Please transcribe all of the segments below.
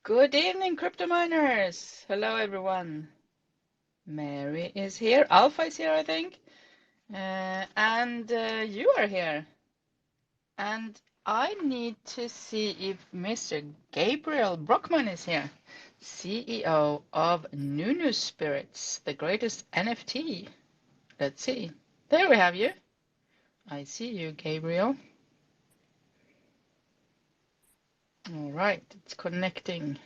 Good evening, crypto miners. Hello, everyone. Mary is here. Alpha is here, I think. And you are here. And I need to see if Mr. Gabriel Brockman is here, CEO of Nunu Spirits, the greatest NFT. Let's see. There we have you. I see you, Gabriel. All right, it's connecting.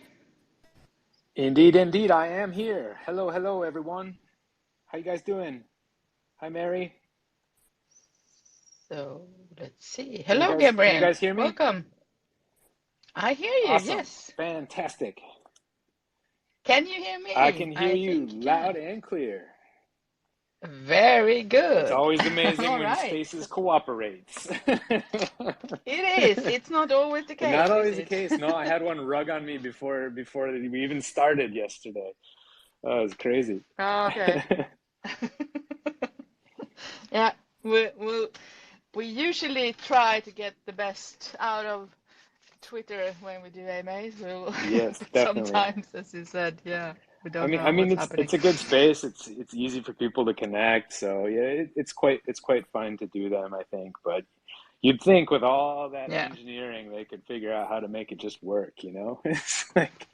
Indeed, indeed, I am here. Hello, hello, everyone. How you guys doing? Hi, Mary. So let's see. Can you Hello, guys can you Gabriel. guys hear me? Welcome. I hear you, Awesome. yes. Fantastic. Can you hear I me? can hear I you think you can. loud and clear. Very It's good. always amazing All when right. spaces cooperate. It is. It's not always the Not case, is always the it? case. No, I had one rug on me before we even started yesterday. That was crazy. Okay. Yeah, we usually try to get the best out of Twitter when we do AMAs. Yes, But definitely. sometimes, as you said, yeah, we I don't mean, I know mean, what's it's happening. a good space. It's easy for people to connect. So yeah, it's quite fun to do them, I think. But you'd think with all that Yeah. engineering, they could figure out how to make it just work, you know? It's like,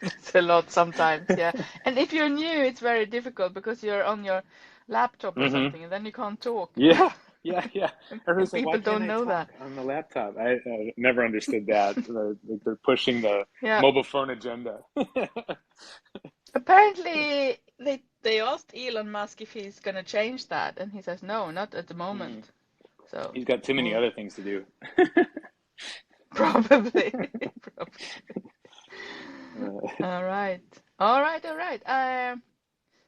It's a lot sometimes, yeah. And if you're new, it's very difficult because you're on your laptop or hmm something, and then you can't talk. Yeah, yeah, yeah. And Everyone's like, why people can't don't I know that. talk on the laptop? I never understood that. They're pushing the Yeah. mobile phone agenda. Apparently, they asked Elon Musk if he's gonna change that, and he says no, not at the Hmm. moment. So He's got too many we'll other things to do. probably, probably. Uh, All right, all right, all right.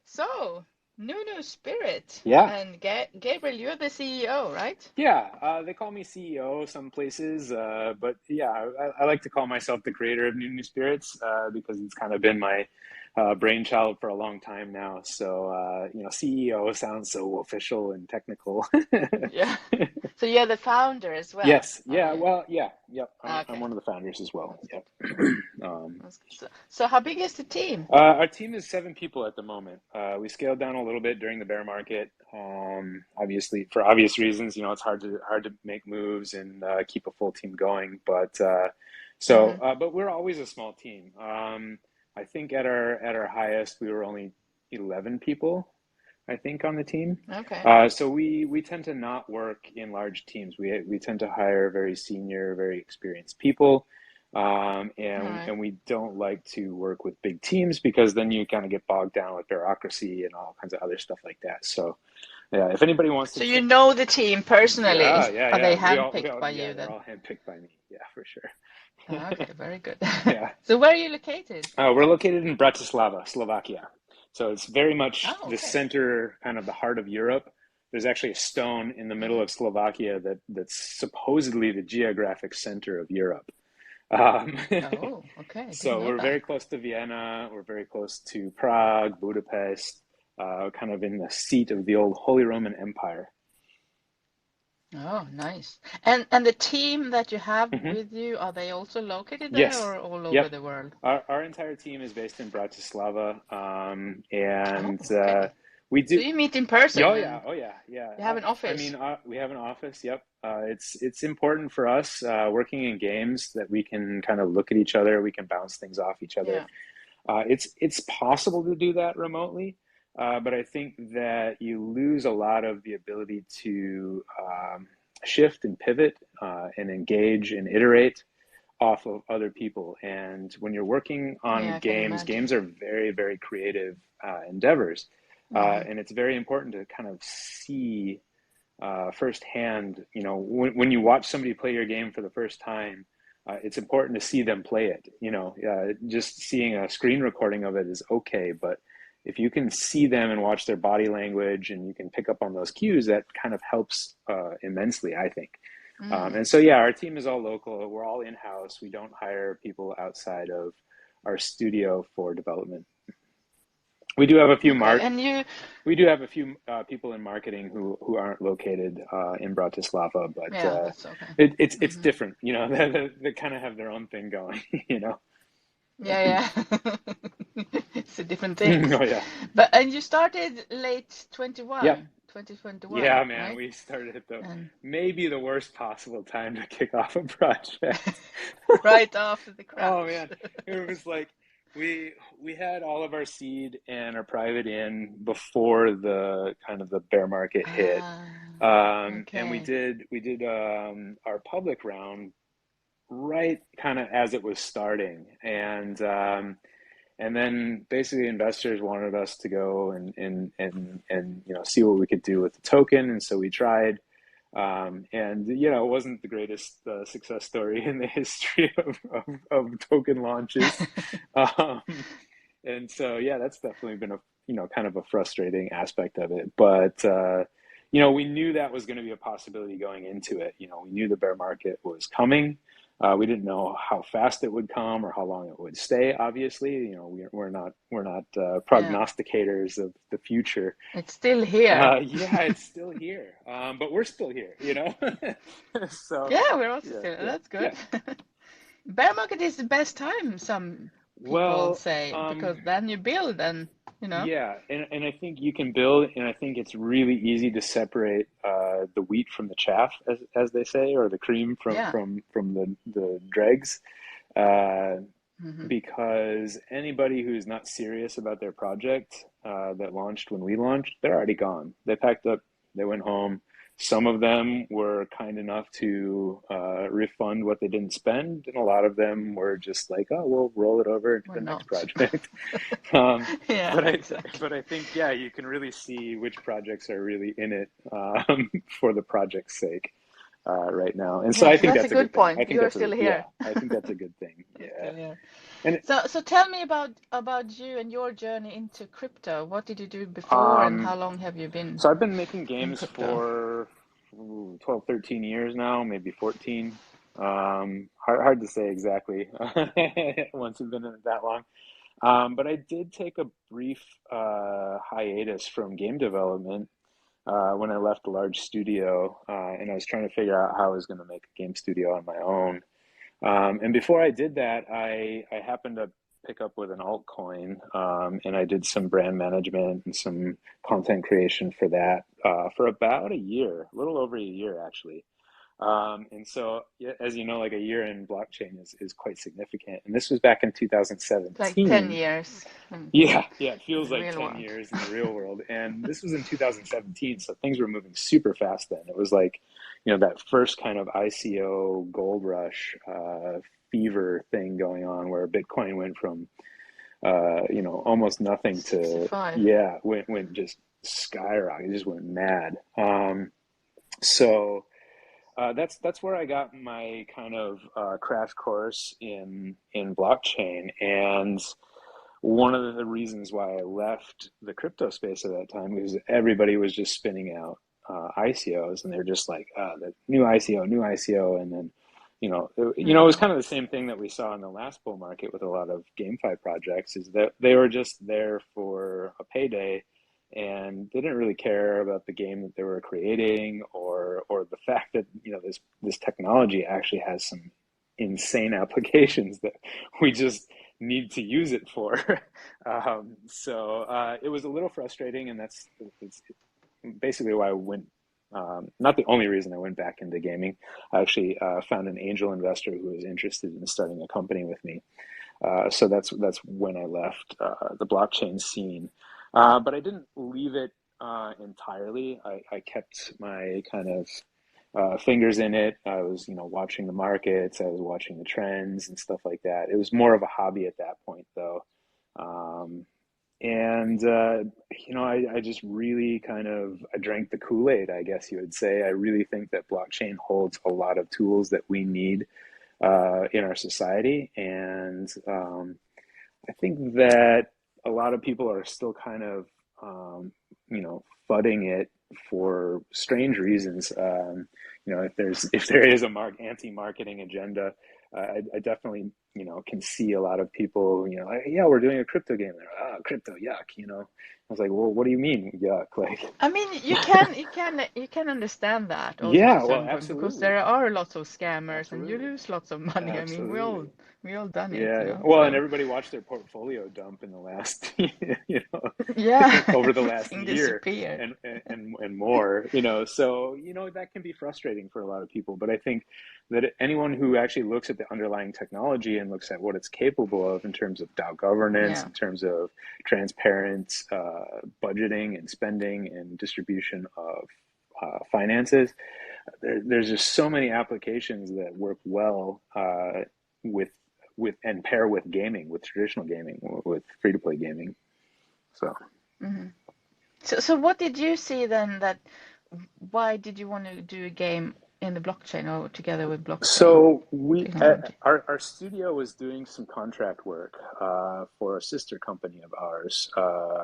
So Nunu Spirit yeah. and Gabriel, you're the CEO, right? Yeah, they call me CEO some places, but yeah, I like to call myself the creator of Nunu Spirits because it's kind of been my brainchild for a long time now. So, CEO sounds so official and technical. Yeah. So you're the founder as well, Yes, are yeah, you? well, yeah, yep. I'm Okay, one of the founders as well. that's good. Yep. Um, That's good. So how big is the team? our team is 7 people at the moment. We scaled down a little bit during the bear market. Obviously, for obvious reasons, it's hard to make moves and keep a full team going. Hmm. But we're always a small team. I think at our highest, we were only 11 people, I think, on the team. Okay. So we tend to not work in large teams. We tend to hire very senior, very experienced people, All and right. and we don't like to work with big teams because then you kind of get bogged down with bureaucracy and all kinds of other stuff like that. So yeah, if anybody wants to So you check, know the team personally. yeah, yeah, Are they yeah, handpicked by yeah, you they're then? all handpicked by me. Yeah, for sure. Ah, okay, very good. Yeah. So where are you located? We're located in Bratislava, Slovakia. So it's very much Oh, the okay. center, kind of the heart of Europe. There's actually a stone in the middle Hmm. of Slovakia that's supposedly the geographic center of Europe. Um, Oh, okay. Didn't so know we're that. very close to Vienna. We're very close to Prague, Budapest, kind of in the seat of the old Holy Roman Empire. Oh, nice. And the team that you have hmm with you, are they also located there Yes. or all over Yep. the world? Our entire team is based in Bratislava, Oh, and okay. we So do. you meet in person Oh yeah, and oh yeah, yeah. you have an I office. mean, we have an office. Yep. It's important for us working in games that we can kind of look at each other. We can bounce things off each other. Yeah. It's possible to do that remotely, but I think that you lose a lot of the ability to shift and pivot and engage and iterate off of other people. And when you're working Yeah, on I can games imagine. are very, very creative endeavors. Hmm. And it's very important to kind of see firsthand, when you watch somebody play your game for the first time, it's important to see them play it. Just seeing a screen recording of it is okay, but if you can see them and watch their body language and you can pick up on those cues, that kind of helps immensely, I think. Mm. And so, yeah, our team is all local. We're all in-house. We don't hire people outside of our studio for development. We do have a few Okay. mark. And you, We do have a few people in marketing who aren't located in Bratislava, but yeah, that's okay. it's Hmm. different. They kind of have their own thing going. You know. Yeah, yeah. It's a different things. Oh yeah. But and you started late Yep. 21, 2021, Yeah, man, right? we started at the And maybe the worst possible time to kick off a project. right after the Oh crash. man, it was like we had all of our seed and our private in before the kind of the bear market hit. Ah, And okay. we did our public round right kind of as it was starting. And then basically investors wanted us to go and see what we could do with the token. And so we tried. And it wasn't the greatest success story in the history of token launches. Um, and so yeah, that's definitely been a kind of a frustrating aspect of it. But we knew that was going to be a possibility going into it. We knew the bear market was coming. We didn't know how fast it would come or how long it would stay. Obviously, we're not Yeah, prognosticators of the future. it's still here. Yeah, it's still here, but we're still here. So Yeah, we're also yeah, still. yeah, That's good. yeah. Bear market is the best time, some people Well, say, because then you build and, you know. yeah, and I think you can build, and I think it's really easy to separate the wheat from the chaff, as they say, or the cream from Yeah. the dregs, uh, Hmm. because anybody who's not serious about their project that launched when we launched, they're already gone. They packed up, they went home. Some of them were kind enough to refund what they didn't spend, and a lot of them were just like, "Oh, we'll roll it over into Or the next not. project." Um, Yeah, but I exactly. but I think yeah, you can really see which projects are really in it for the project's sake right now, and so I Yes, think that's a that's a good good thing. point. I think You're that's a still yeah, here. I think that's a good thing. You're Yeah, still here. and So tell me about you and your journey into crypto. What did you do before, and how um, long have you been so I've been making in games crypto? for 12, 13 years now, maybe 14. Hard to say exactly once you've been in it that long. But I did take a brief hiatus from game development when I left a large studio, and I was trying to figure out how I was going to make a game studio on my own. And before I did that, I happened to pick up with an altcoin, and I did some brand management and some content creation for that for about a year, a little over a year actually. And so, yeah, as you know, like a year in blockchain is quite significant. And this was back in Like 10 2017. years Yeah, yeah, it in feels the like real 10 world. years in the real world. And this was in 2017, so things were moving super fast then. It was like, that first kind of ICO gold rush fever thing going on where Bitcoin went from, almost nothing to, 65. yeah, went just skyrocket, it just went mad. So that's where I got my kind of crash course in blockchain. And one of the reasons why I left the crypto space at that time was everybody was just spinning out ICOs, and they're just like the new ICO, and then it was Hmm. kind of the same thing that we saw in the last bull market with a lot of GameFi projects, is that they were just there for a payday, and they didn't really care about the game that they were creating, or the fact that this technology actually has some insane applications that we just need to use it for. So it was a little frustrating, and it's basically why I went. Not the only reason I went back into gaming. I actually found an angel investor who was interested in starting a company with me. So that's when I left the blockchain scene. But I didn't leave it entirely. I kept my kind of fingers in it. I was, watching the markets. I was watching the trends and stuff like that. It was more of a hobby at that point, though. Um, and I just really I drank the Kool-Aid, I guess you would say. I really think that blockchain holds a lot of tools that we need in our society, and I think that a lot of people are still kind of, fudding it for strange reasons. If there is a anti-marketing agenda, I definitely, can see a lot of people, like, yeah, we're doing a crypto game. They're, crypto, yuck. I was like, well, what do you mean, yuck? Like, I mean, you can understand that also to a yeah, well, certain point because absolutely, there are lots of scammers and you absolutely, lose lots of money. I mean, we all absolutely. we all done it, Yeah, yeah. Well, and So everybody watched their portfolio dump in the last, yeah, over the last everything year disappeared. and more, So, that can be frustrating for a lot of people. But I think that anyone who actually looks at the underlying technology and looks at what it's capable of in terms of DAO governance, Yeah. in terms of transparent budgeting and spending and distribution of finances, there's just so many applications that work well with and pair with gaming, with traditional gaming, with free to play gaming. So, Hmm. So what did you see then that why did you want to do a game in the blockchain or together with blockchain so we technology? our studio was doing some contract work for a sister company of ours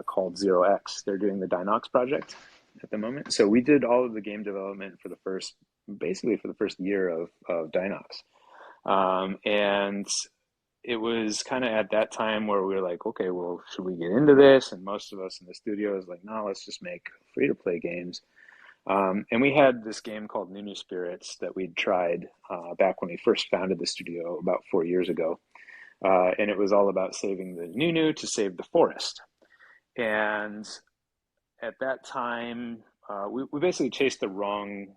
called Zero X. They're doing the Dinox project at the moment. So we did all of the game development for basically for the first year of Dinox. And it was kind of at that time where we were like, okay, well, should we get into this? And most of us in the studio was like, no, let's just make free to play games. And we had this game called Nunu Spirits that we'd tried back when we first founded the studio about 4 years ago. And it was all about saving the Nunu to save the forest. And at that time, we basically chased the wrong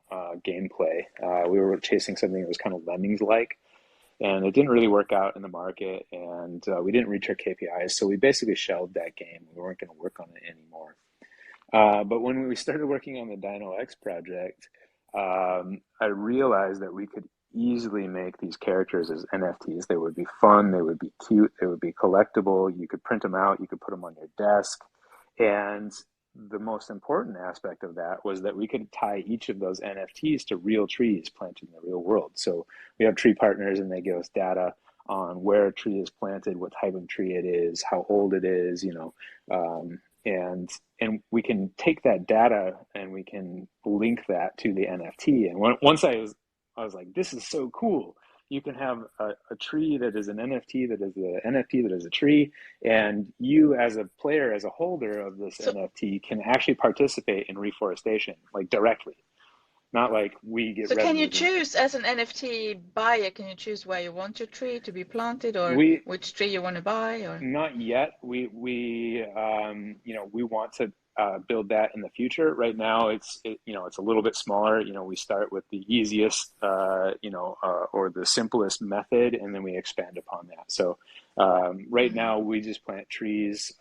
gameplay. We were chasing something that was kind of Lemmings like, and it didn't really work out in the market, and we didn't reach our KPIs, so we basically shelved that game. We weren't going to work on it anymore. But when we started working on the Dino X project, I realized that we could easily make these characters as NFTs. They would be fun, they would be cute, they would be collectible. You could print them out, you could put them on your desk, and the most important aspect of that was that we could tie each of those NFTs to real trees planted in the real world. So we have tree partners and they give us data on where a tree is planted, what type of tree it is, how old it is, and we can take that data and we can link that to the NFT. And once I was like, this is so cool. You can have a tree that is an NFT that is an NFT that is a tree, and you as a player, as a holder of this So NFT, can actually participate in reforestation, like directly, not like we get so can you revenues. And choose as an NFT buyer, can you choose where you want your tree to be planted or we which tree you want to buy or Not yet. We want to build that in the future. Right now, it's a little bit smaller. We start with the easiest, or the simplest method, and then we expand upon that. So right Mhm. now, we just plant trees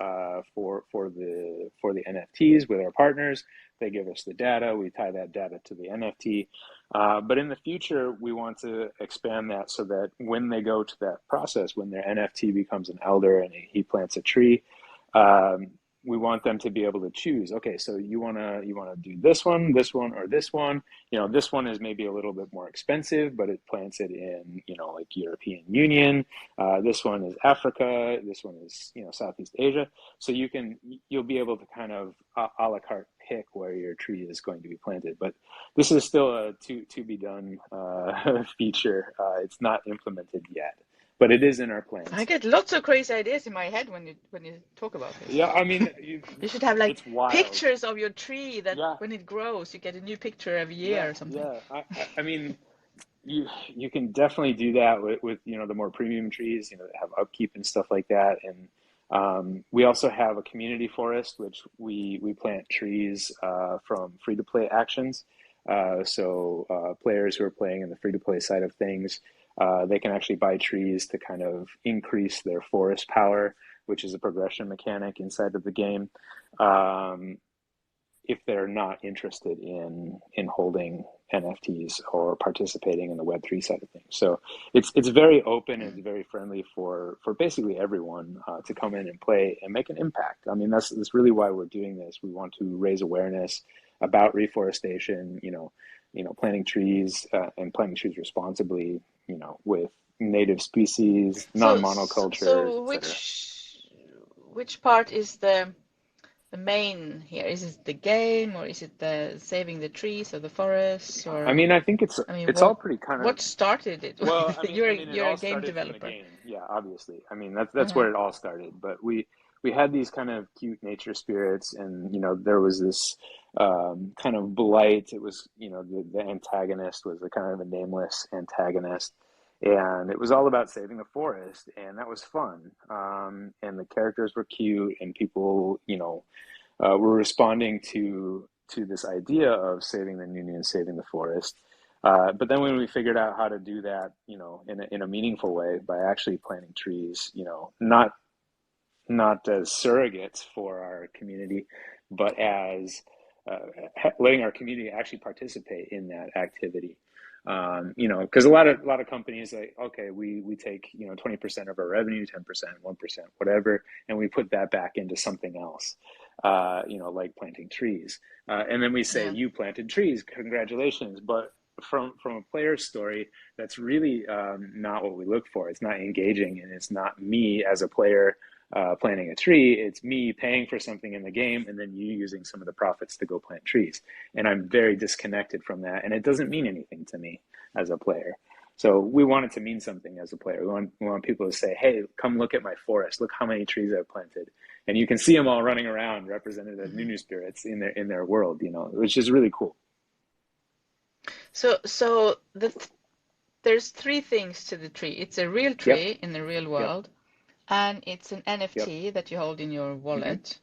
for the NFTs with our partners. They give us the data. We tie that data to the NFT. But in the future, we want to expand that so that when they go to that process, when their NFT becomes an elder and he plants a tree, um, we want them to be able to choose. Okay, so you wanna do this one, or this one. This one is maybe a little bit more expensive, but it plants it in like European Union. This one is Africa. This one is Southeast Asia. So you'll be able to kind of a la carte pick where your tree is going to be planted. But this is still a to be done feature. It's not implemented yet, but it is in our I plans. get lots of crazy ideas in my head when you talk about this. Yeah, I mean, You should have like it's wild. pictures of your tree that Yeah, when it grows, you get a new picture every yeah, year or something. yeah. I mean, you can definitely do that with the more premium trees, that have upkeep and stuff like that. And we also have a community forest, which we plant trees from free to play actions. So players who are playing in the free to play side of things, they can actually buy trees to kind of increase their forest power, which is a progression mechanic inside of the game. Um, if they're not interested in holding NFTs or participating in the Web3 side of things. So it's very open and Mm. it's very friendly for basically everyone to come in and play and make an impact. I mean, that's really why we're doing this. We want to raise awareness about reforestation, planting trees and planting trees responsibly, with native species, So non-monoculture, so etc. which part is the the main here? Is it the game, or is it the saving the trees or the forests, I or mean, I think I mean, it's all pretty kind of what started it? well. It You're a all game started from the developer. game. Yeah, obviously. I mean, that's Uh-huh. where it all started. But we had these kind of cute nature spirits, and there was this kind of blight. It was the antagonist was a kind of a nameless antagonist, and it was all about saving the forest, and that was fun. And the characters were cute, and people were responding to this idea of saving the Nunu and saving the forest. But then when we figured out how to do that, in a meaningful way by actually planting trees, not as surrogates for our community, but as letting our community actually participate in that activity. Because a lot of companies like, okay, we take 20% of our revenue, 10%, 1%, whatever, and we put that back into something else, like planting trees, and then we say Yeah. you planted trees, congratulations. But from a player's story, that's really not what we look for. It's not engaging, and it's not me as a player planting a tree. It's me paying for something in the game and then you using some of the profits to go plant trees. And I'm very disconnected from that. And it doesn't mean anything to me as a player. So we want it to mean something as a player. We want people to say, hey, come look at my forest. Look how many trees I've planted. And you can see them all running around represented as Hmm. Nunu spirits in their world, which is really cool. So there's three things to the tree. It's a real Yep. tree in the real Yep. world, and it's an Yep. NFT that you hold in your Hmm. wallet,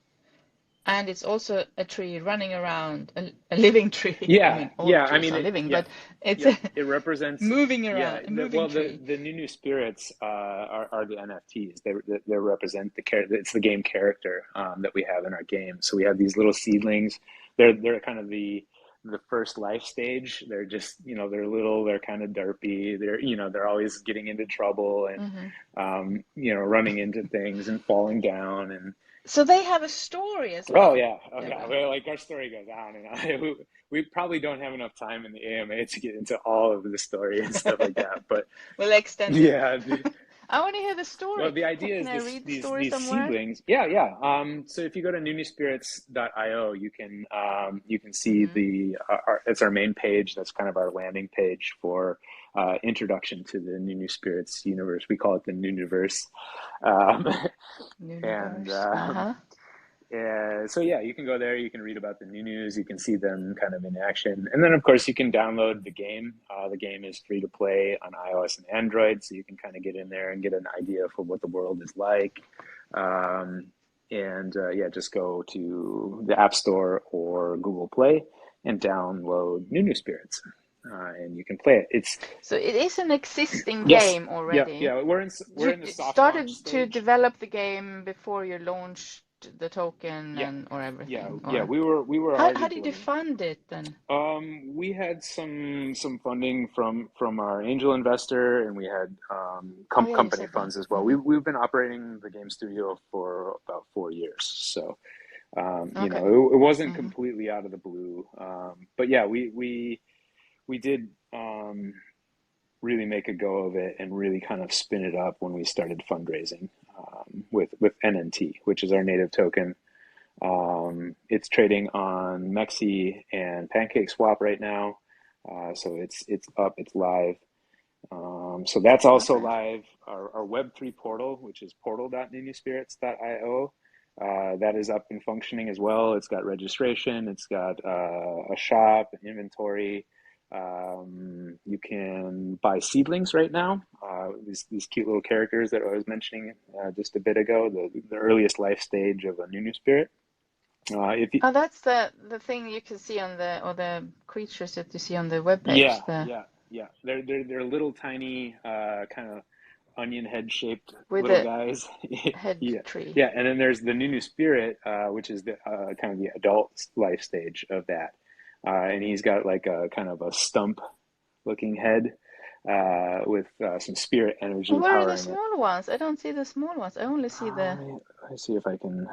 and it's also a tree running around, a living tree. I Yeah. mean, all Yeah. I trees mean, are living, yeah. but it's Yep, a it represents. moving Yeah, around, a moving tree. the Nunu spirits are the NFTs. They represent the character. It's the game character that we have in our game. So we have these little seedlings. They're kind of the first life stage. They're just they're little. They're kind of derpy. They're always getting into trouble and Hmm. running into things and falling down and So they have a story as oh well. yeah, oh Yeah, yeah. well, Well, like our story goes on and on. We probably don't have enough time in the AMA to get into all of the story and stuff like that. But we'll extend it. yeah, I want to hear the well, story. the idea Can is I read the these story these somewhere? seedlings. Yeah, yeah. So if you go to nunuspirits.io, you can see Hmm. it's our main page. That's kind of our landing page for introduction to the Nunu Spirits universe. We call it the Nuniverse. Um, and Universe. Uh-huh. so yeah, you can go there. You can read about the new news. You can see them kind of in action, and then of course you can download the game. The game is free to play on iOS and Android, so you can kind of get in there and get an idea for what the world is like. Um, and yeah, just go to the App Store or Google Play and download Nunu Spirits, and you can play it. It's So it is an existing yes, game yeah, already. yeah. We're You in the soft launch started to stage. develop the game before you launched the token Yeah, and or yeah, everything, yeah. or We were how already did you doing. fund it then? We had some funding from our angel investor, and we had Oh yeah, you company said that. funds as well. Hmm. We've been operating the game studio for about 4 years, so Okay. it wasn't Hmm. completely out of the blue. But yeah, we did really make a go of it and really kind of spin it up when we started fundraising with NNT, which is our native token. It's trading on Mexi and Pancake Swap right now. So it's up, it's live. So that's also Okay. live. Our Web3 portal, which is portal.nunuspirits.io, that is up and functioning as well. It's got registration, it's got a shop, an inventory. You can buy seedlings right now. These cute little characters that I was mentioning just a bit ago, the earliest life stage of a Nunu spirit. If you, Oh, that's the thing you can see on the or the creatures that you see on the web yeah, page. The yeah, yeah. They're little tiny, kind of onion head shaped with little the guys. head Yeah, tree. yeah. And then there's the Nunu spirit, which is the kind of the adult life stage of that. And he's got like a kind of a stump looking head with some spirit Oh, energy where are the powering it. small ones? I don't see the small ones. I only see the. Let me see if I can.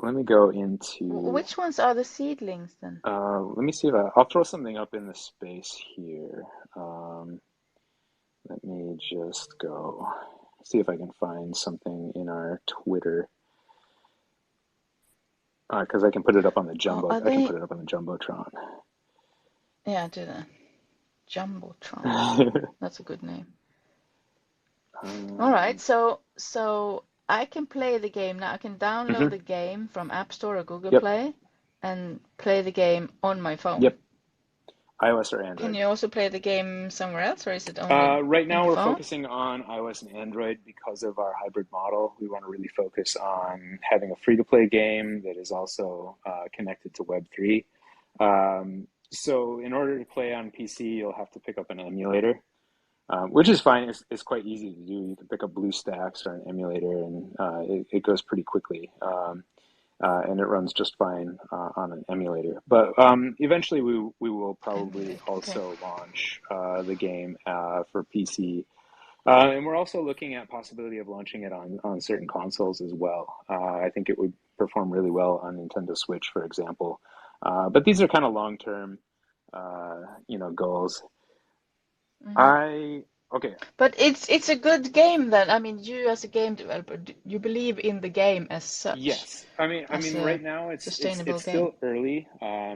Let me go into. Which ones are the seedlings then? Let me see if I'll throw something up in the space here. Um, Let me just go see if I can find something in our Twitter. because I can put it up on the Oh, jumbo. are I can put they? it up on the jumbotron. Yeah, do the Jumbotron. That's a good name. All right, um, so I can play the game now. I can download mhm. the game from App Store or Google Yep. Play and play the game on my phone. Yep. iOS or Can Android. you also play the game somewhere else, or is it only Right in now, the we're phone? focusing on iOS and Android because of our hybrid model. We want to really focus on having a free-to-play game that is also connected to Web3. So in order to play on PC, you'll have to pick up an emulator, which is fine. It's quite easy to do. You can pick up BlueStacks or an emulator, and it goes pretty quickly. And it runs just fine on an emulator. But eventually, we will probably Emulator. Okay. also launch the game for PC, and we're also looking at possibility of launching it on certain consoles as well. I think it would perform really well on Nintendo Switch, for example. But these are kind of long-term, goals. Hmm. I okay. But it's a good game then. I mean, you as a game developer, you believe in the game as such, Yes, I mean, as right a now it's sustainable game. still early.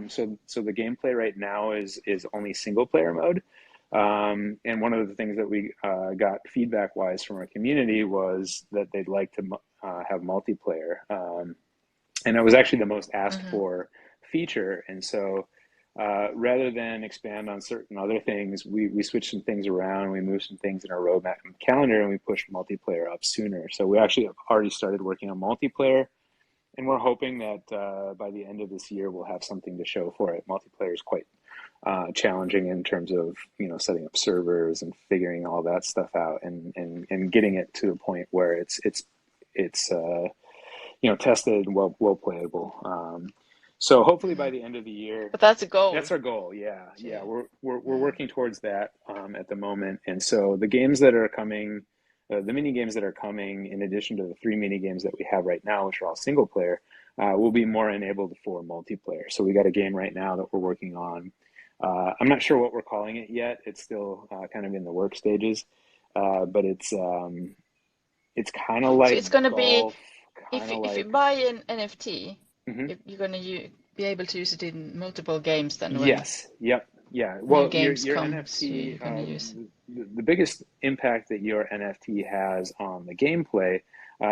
So the gameplay right now is only single player mode. And one of the things that we got feedback wise from our community was that they'd like to have multiplayer. And it was actually the most asked Hmm. for feature. And so rather than expand on certain other things, we switched some things around, we moved some things in our roadmap and calendar, and we pushed multiplayer up sooner. So we actually have already started working on multiplayer, and we're hoping that by the end of this year we'll have something to show for it. Multiplayer is quite challenging in terms of setting up servers and figuring all that stuff out, and getting it to a point where it's tested and well playable. So hopefully by Hmm. the end of the year, But that's a goal that's our goal. Yeah, yeah, to. we're Yeah. working towards that at the moment. And so the games that are coming, the mini games that are coming, in addition to the three mini games that we have right now, which are all single player, will be more enabled for multiplayer. So we got a game right now that we're working on. I'm not sure what we're calling it yet. It's still kind of in the work stages, but it's kind of So like it's gonna be, golf, kind of if you like. buy an NFT, Mhm. you're gonna be able to use it in multiple games then when Yes. Yep. Yeah. new Well, games your come, so NFT, you're gonna use. the biggest impact that your NFT has on the gameplay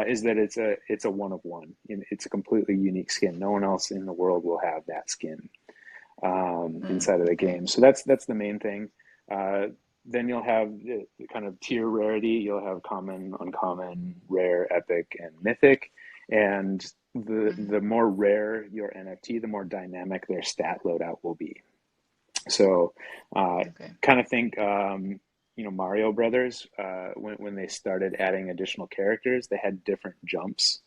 is that it's a one of one. It's a completely unique skin. No one else in the world will have that skin inside of the Okay. game. So that's the main thing. Uh, then you'll have the kind of tier rarity. You'll have common, uncommon, rare, epic, and mythic. And the Hmm. more rare your NFT, the more dynamic their stat loadout will be. So, Okay. kind of think, Mario Brothers, when they started adding additional characters, they had different jumps.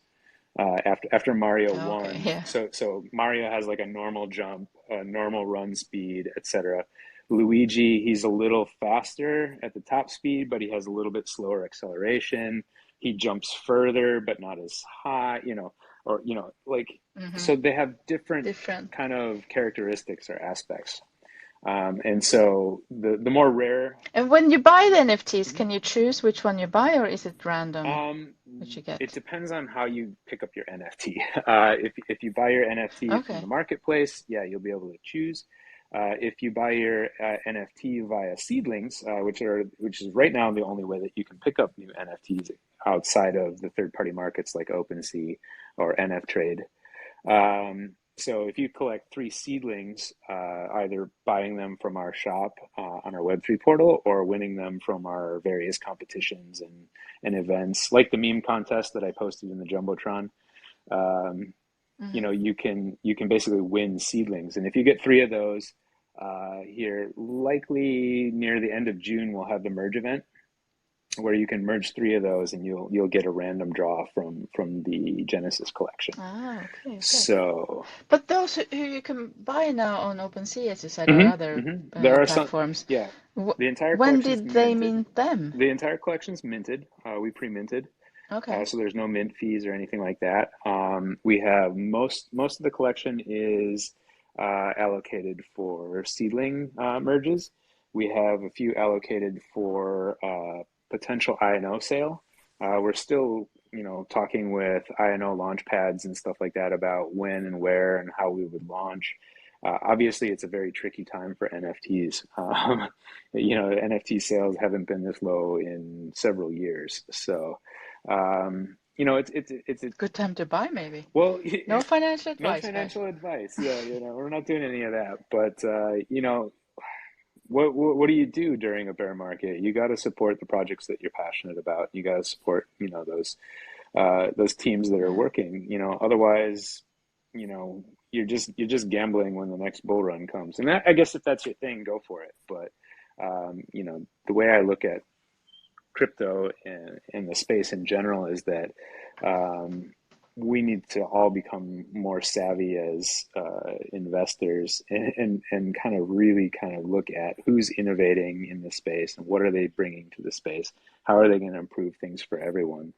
After Mario Okay. 1, Yeah. so Mario has like a normal jump, a normal run speed, etc. Luigi, he's a little faster at the top speed, but he has a little bit slower acceleration. He jumps further, but not as high, or like, Hmm. so they have different Different. kind of characteristics or aspects. And so the more rare. And when you buy the NFTs, Mhm. can you choose which one you buy, or is it random Um, which you it get? depends on how you pick up your NFT. If you buy your NFT from the Okay. marketplace, yeah, you'll be able to choose. If you buy your NFT via seedlings, which is right now the only way that you can pick up new NFTs outside of the third party markets like OpenSea or NFTrade. So if you collect three seedlings, either buying them from our shop on our Web3 portal or winning them from our various competitions and events, like the meme contest that I posted in the Jumbotron, um, Hmm. you can basically win seedlings. And if you get three of those, here likely near the end of June, we'll have the merge event where you can merge three of those, and you'll get a random draw from the Genesis collection. Ah, okay, okay. So. But those who you can buy now on OpenSea, as you said, or Hmm. other Hmm. There are some, platforms, yeah. wh The entire when collection's did they minted. mint them? The entire collection's minted. We pre-minted, Okay. so there's no mint fees or anything like that. We have most of the collection is allocated for seedling merges. We have a few allocated for potential I&O sale. We're still talking with INO launch pads and stuff like that about when and where and how we would launch. Obviously, it's a very tricky time for NFTs. NFT sales haven't been this low in several years. So, it's Good time to buy, maybe. well, No financial no advice, guys. financial advice. Yeah, we're not doing any of that. But what do you do during a bear market? You got to support the projects that you're passionate about. You got to support, those teams that are Yeah. working. Otherwise, you're just gambling when the next bull run comes. And I guess if that's your thing, go for it. But the way I look at crypto and the space in general is that um, we need to all become more savvy as investors and kind of really kind of look at who's innovating in the space and what are they bringing to the space. How are they going to improve things for everyone?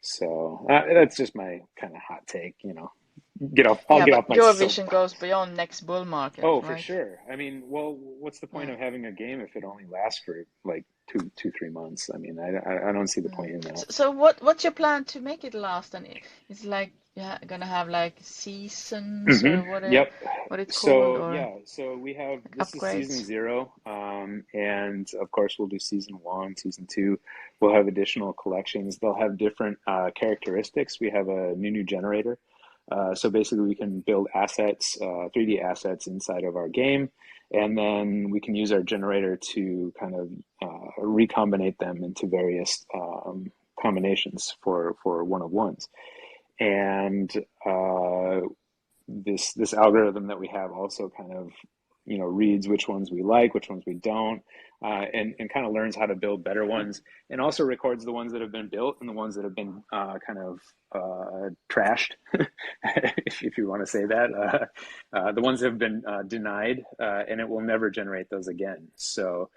So that's just my kind of hot take. I'll Yeah, get but off my your vision goes soapbox. beyond next bull market, Oh, for right? sure. I mean, well, what's the point Yeah. of having a game if it only lasts for like 3 months? I mean, I don't see the point Mm. in that. So what's your plan to make it last? And it's like, yeah, gonna have like seasons, or Yep. what it's called, So or yeah, so we have like this is season upgrades? zero, and of course we'll do season one, season two. We'll have additional collections. They'll have different characteristics. We have a Nunu generator, so basically we can build assets, 3D assets inside of our game, and then we can use our generator to kind of recombinate them into various combinations for one of ones. And this algorithm that we have also kind of reads which ones we like, which ones we don't, and kind of learns how to build better ones, and also records the ones that have been built and the ones that have been kind of trashed, if you want to say that, the ones that have been denied, and it will never generate those again. So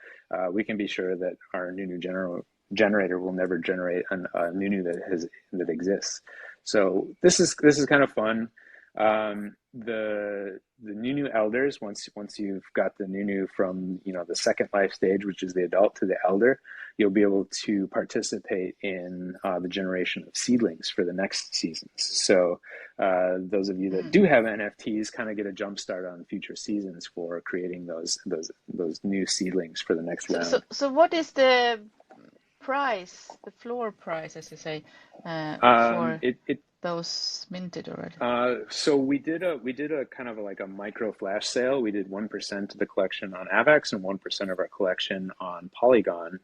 we can be sure that our Nunu generator will never generate a Nunu that exists. So this is kind of fun. The Nunu elders, once you've got the Nunu from the second life stage, which is the adult, to the elder, you'll be able to participate in the generation of seedlings for the next seasons. So those of you that Mm. do have NFTs kind of get a jump start on future seasons for creating those new seedlings for the next round. So what is the price, the floor price, as you say, for It those minted already? So we did a kind of like a micro flash sale. We did 1% of the collection on Avax and 1% of our collection on Polygon,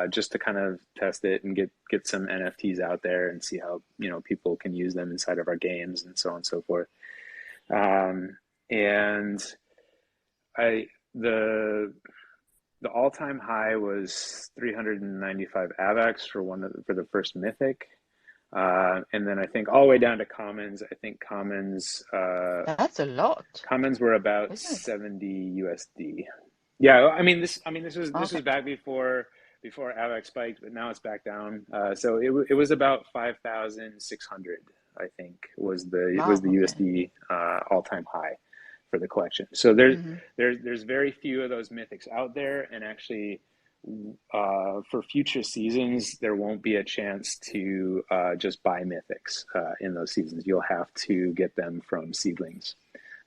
just to kind of test it and get some NFTs out there and see how people can use them inside of our games and so on and so forth. And I the all-time high was 395 Avax for the first mythic. And then I think all the way down to commons, I think That's a lot, commons were about isn't it? 70 USD. Yeah, this was Okay. back before AVAX spiked, but now it's back down. So it was about 5,600, I think, was Wow. the Okay. USD all-time high for the collection. So there's Hmm. there's there's very few of those mythics out there, and actually for future seasons, there won't be a chance to just buy mythics in those seasons. You'll have to get them from seedlings.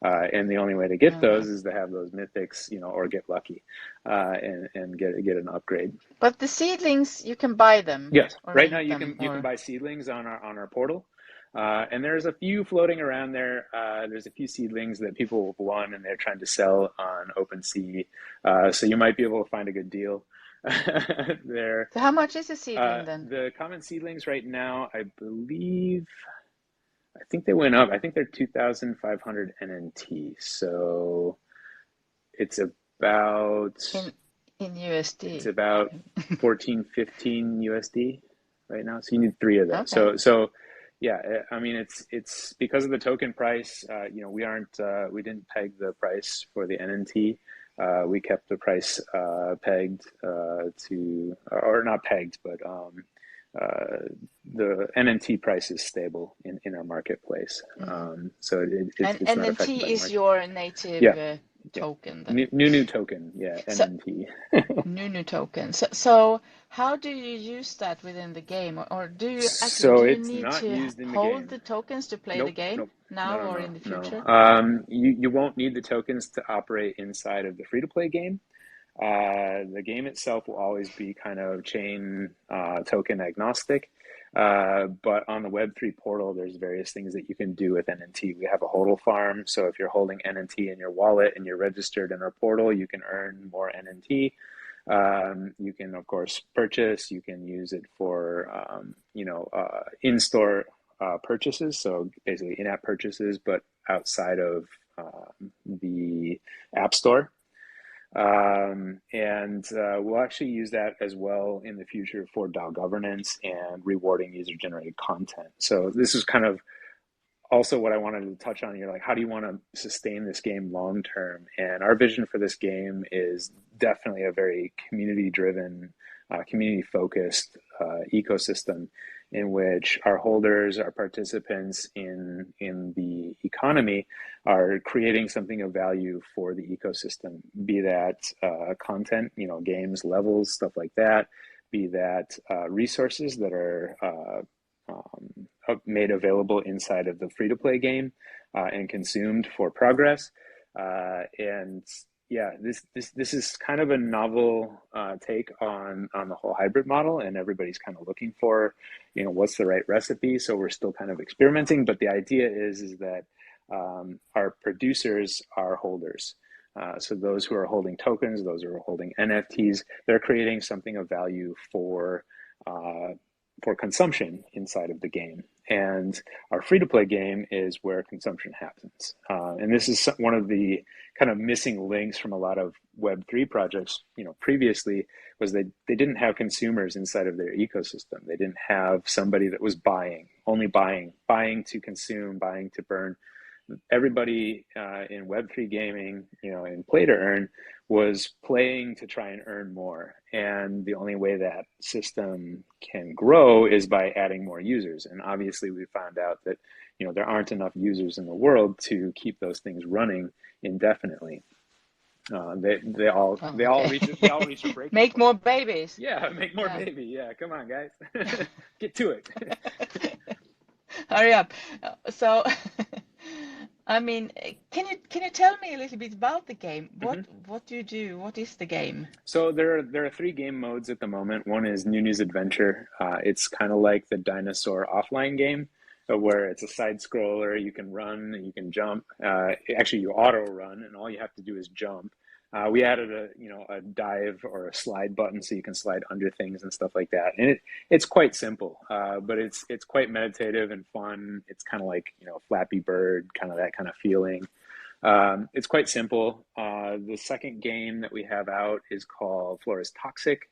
And the only way to get Okay. those is to have those mythics, or get lucky and get an upgrade. But the seedlings, you can buy them Yes, or right now mint you them, can you can or buy seedlings on our portal, and there's a few floating around there. There's a few seedlings that people have won and they're trying to sell on OpenSea, so you might be able to find a good deal there. so how much is a seedling then? The common seedlings right now, I think they went up. I think they're 2,500 NNT. So it's about In in it's USD. about 14, 15 USD right now. So you need three of those. Okay. So yeah, I mean it's because of the token price. We didn't peg the price for the NNT. We kept the price pegged or not pegged, but uh, the NNT price is stable in our marketplace. Mm. So And it's not affected by NNT the is market. your native Yeah, Yeah. token then. Nunu token. Yeah. So NNT. Nunu token. So how do you use that within the game, or do you actually So do you it's need not to used in the hold game. the tokens to play the Nope, game nope. No, now no, or no, in the future? no. You won't need the tokens to operate inside of the free-to-play game. The game itself will always be kind of chain token agnostic. But on the Web3 portal, there's various things that you can do with NNT. We have a hodl farm. So if you're holding NNT in your wallet and you're registered in our portal, you can earn more NNT. You can, of course, purchase. You can use it for, in-store purchases. So basically in-app purchases, but outside of the App Store. And we'll actually use that as well in the future for DAO governance and rewarding user-generated content. So this is kind of also what I wanted to touch on here. Like, how do you want to sustain this game long term? And our vision for this game is definitely a very community-driven, community-focused ecosystem in which our holders, our participants in the economy are creating something of value for the ecosystem, be that content, games, levels, stuff like that, be that resources that are made available inside of the free-to-play game and consumed for progress. And yeah, this is kind of a novel take on the whole hybrid model, and everybody's kind of looking for, what's the right recipe. So we're still kind of experimenting, but the idea is that our producers are holders. So those who are holding tokens, those who are holding NFTs, they're creating something of value for consumption inside of the game. And our free-to-play game is where consumption happens. And this is one of the kind of missing links from a lot of Web3 projects, previously, was they didn't have consumers inside of their ecosystem. They didn't have somebody that was only buying to consume, buying to burn. Everybody in Web3 gaming, in play to earn, was playing to try and earn more. And the only way that system can grow is by adding more users. And obviously we found out that, there aren't enough users in the world to keep those things running indefinitely. They all reach a breaking Make point. more babies. Yeah, make more baby. Yeah, come on, guys. Get to it. Hurry up. So I mean, can you tell me a little bit about the game? What do you do? What is the game? So there are 3 game modes at the moment. One is Nunu's Adventure. It's kind of like the dinosaur offline game, where it's a side scroller. You can run, you can jump. Actually, you auto run, and all you have to do is jump. We added a dive or a slide button, so you can slide under things and stuff like that. And it's quite simple, but it's quite meditative and fun. It's kind of like Flappy Bird, kind of that kind of feeling. It's quite simple. The second game that we have out is called Floor is Toxic,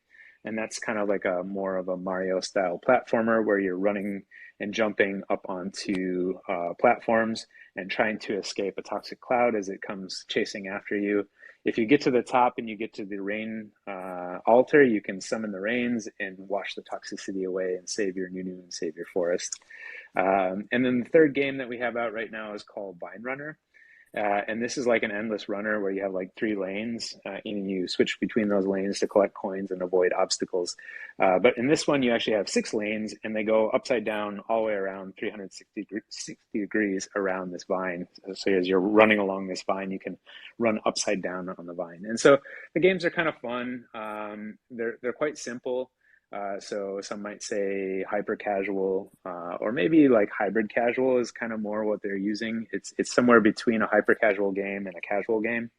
and that's kind of like more of a Mario style platformer where you're running and jumping up onto platforms and trying to escape a toxic cloud as it comes chasing after you. If you get to the top and you get to the rain altar, you can summon the rains and wash the toxicity away and save your Nunu and save your forest. And then the third game that we have out right now is called Vine Runner. And this is like an endless runner where you have like 3 lanes and you switch between those lanes to collect coins and avoid obstacles. But in this one, you actually have 6 lanes and they go upside down all the way around 360 degrees around this vine. So as you're running along this vine, you can run upside down on the vine. And so the games are kind of fun. They're quite simple. So some might say hyper casual, or maybe like hybrid casual is kind of more what they're using. It's somewhere between a hyper casual game and a casual game.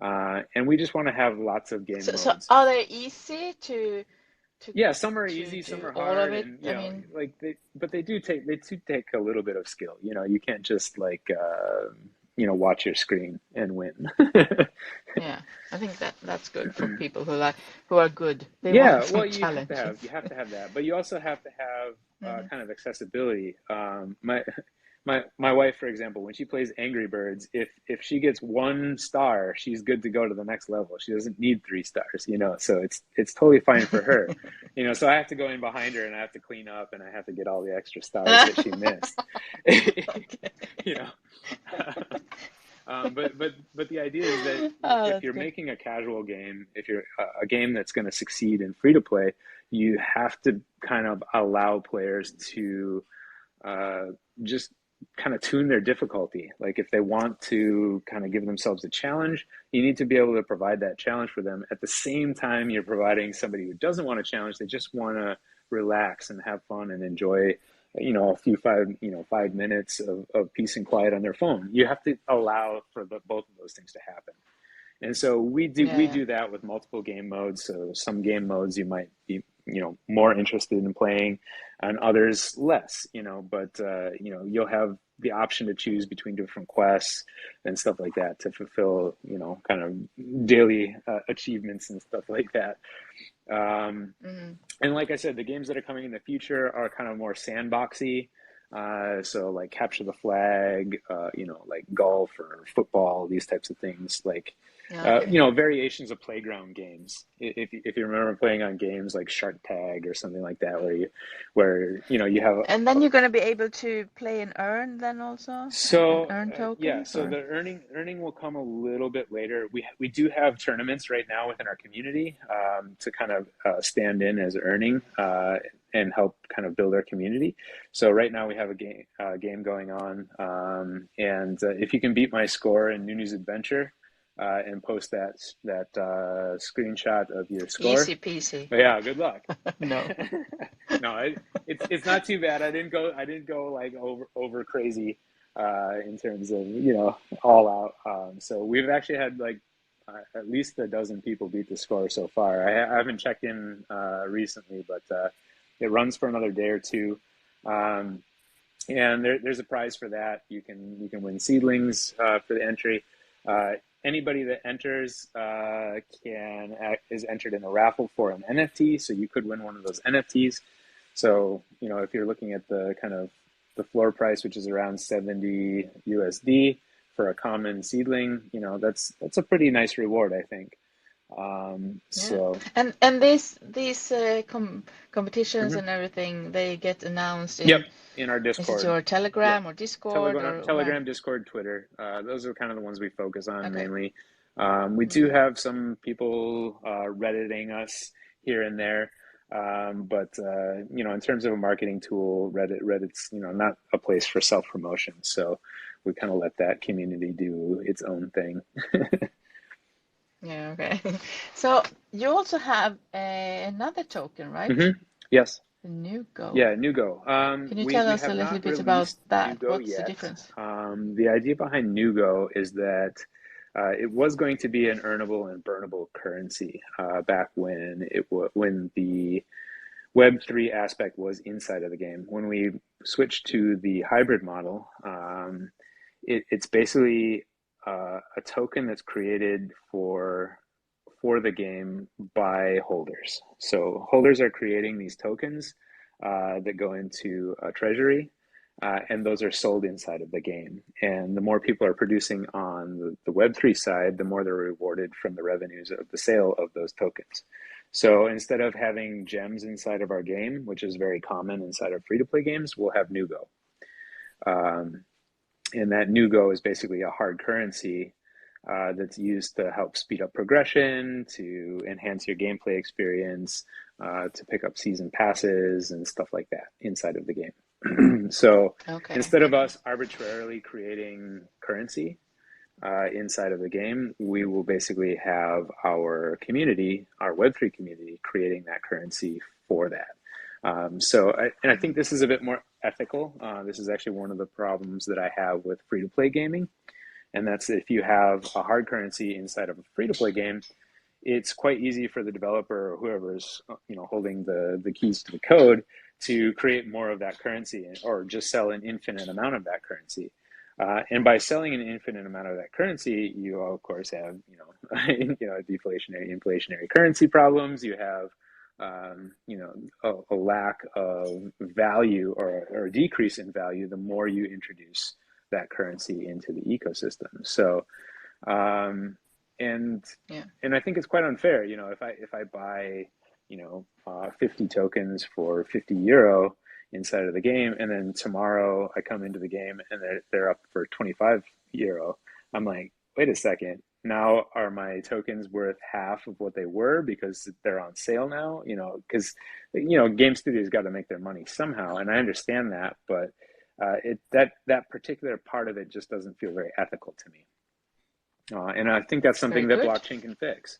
And we just want to have lots of game modes. So are they easy to Yeah, some are easy, some are all of hard, it? and I mean, but they do take a little bit of skill. You can't just like watch your screen and win. yeah, I think that's good for people who are good. They Yeah, want some well, challenge. you have to have that, but you also have to have kind of accessibility. My wife, for example, when she plays Angry Birds, if she gets 1 star, she's good to go to the next level. She doesn't need 3 stars, so it's totally fine for her, So I have to go in behind her and I have to clean up and I have to get all the extra stars that she missed, you know. But the idea is that Oh, if that's you're good. making a casual game, if you're a game that's going to succeed in free to play, you have to kind of allow players to uh, just kind of tune their difficulty. Like if they want to kind of give themselves a challenge, you need to be able to provide that challenge for them. At the same time, you're providing somebody who doesn't want a challenge, they just want to relax and have fun and enjoy, a few 5 minutes of peace and quiet on their phone. You have to allow for both of those things to happen. And so we do Yeah, we yeah. do that with multiple game modes. So some game modes you might be more interested in playing, and others less. But you'll have the option to choose between different quests and stuff like that to fulfill kind of daily achievements and stuff like that. Um, Mm. and like I said, the games that are coming in the future are kind of more sandboxy. So like capture the flag, like golf or football, these types of things. Like Yeah, okay. variations of playground games. If you remember playing on games like Shark Tag or something like that, where you have And then you're going to be able to play and earn then also, and so earn yeah, tokens so or? the earning will come a little bit later. We do have tournaments right now within our community to kind of stand in as earning and help kind of build our community. So right now we have a game going on, and if you can beat my score in Nunu's Adventure and post that screenshot of your score, Easy peasy. yeah, good luck. No. No, it's not too bad. I didn't go like over crazy in terms of all out. So we've actually had like at least a dozen people beat the score so far. I haven't checked in recently, but it runs for another day or two. Um, and there's a prize for that. You can win seedlings for the entry. Uh, Anybody that enters is entered in a raffle for an NFT, so you could win one of those NFTs. So if you're looking at the kind of the floor price, which is around 70 USD for a common seedling, that's a pretty nice reward, I think. Yeah. So. And these competitions Mhm. and everything, they get announced Yep, in, in our is it Discord. your Yep. Telegram or Discord Telegram, or where? Telegram, Discord, Twitter. Those are kind of the ones we focus on Okay. mainly. We do Mm. have some people Redditing us here and there, but in terms of a marketing tool, Reddit's not a place for self promotion. So we kind of let that community do its own thing. Yeah, okay. So you also have another token, right? Hmm. Yes. The new Go. Yeah, Nugo. Can you We tell we us a have little not bit about released that? Nugo What's the yet. difference? The idea behind Nugo is that it was going to be an earnable and burnable currency back when the Web3 aspect was inside of the game. When we switched to the hybrid model, it's basically a token that's created for the game by holders. So holders are creating these tokens that go into a treasury, and those are sold inside of the game. And the more people are producing on the Web3 side, the more they're rewarded from the revenues of the sale of those tokens. So instead of having gems inside of our game, which is very common inside of free-to-play games, we'll have Nugo. Um, and that Nugo is basically a hard currency that's used to help speed up progression, to enhance your gameplay experience, to pick up season passes and stuff like that inside of the game. So Okay, instead of okay. us arbitrarily creating currency inside of the game, we will basically have our community, our Web3 community, creating that currency for that. And I think this is a bit more ethical. This is actually one of the problems that I have with free to play gaming. And that's if you have a hard currency inside of a free to play game, it's quite easy for the developer or whoever's holding the keys to the code to create more of that currency or just sell an infinite amount of that currency. And by selling an infinite amount of that currency, you of course have deflationary, inflationary currency problems. You have a lack of value or a decrease in value the more you introduce that currency into the ecosystem. So, um, and Yeah. and I think it's quite unfair. If I buy 50 tokens for 50 euro inside of the game, and then tomorrow I come into the game and they're up for 25 euro. I'm like, wait a second. Now are my tokens worth half of what they were because they're on sale now? Because game studios got to make their money somehow, and I understand that, but that particular part of it just doesn't feel very ethical to me. And I think that's Very something that good. blockchain can fix.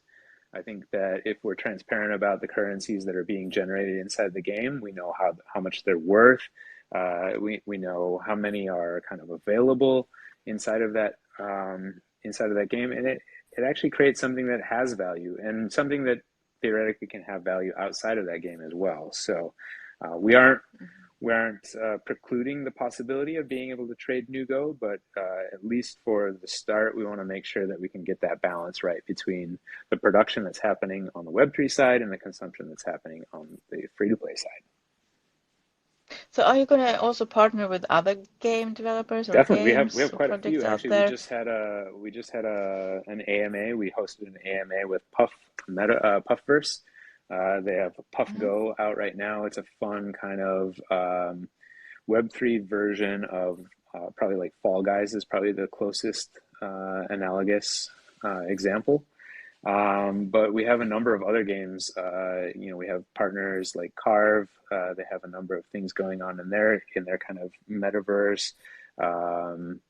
I think that if we're transparent about the currencies that are being generated inside the game, we know how much they're worth. We know how many are kind of available inside of that game, and it actually creates something that has value and something that theoretically can have value outside of that game as well. So we aren't Mhm. we aren't precluding the possibility of being able to trade Nugo, but at least for the start, we want to make sure that we can get that balance right between the production that's happening on the Web3 side and the consumption that's happening on the free-to-play side. So are you gonna also partner with other game developers or Definitely, we games have or quite a projects few. out Actually, we there? just had an AMA. We hosted an AMA with Puffverse. They have Puff Hmm. Go out right now. It's a fun kind of Web3 version of probably like Fall Guys is probably the closest analogous example. But we have a number of other games. We have partners like Carve. They have a number of things going on in their kind of metaverse. Um,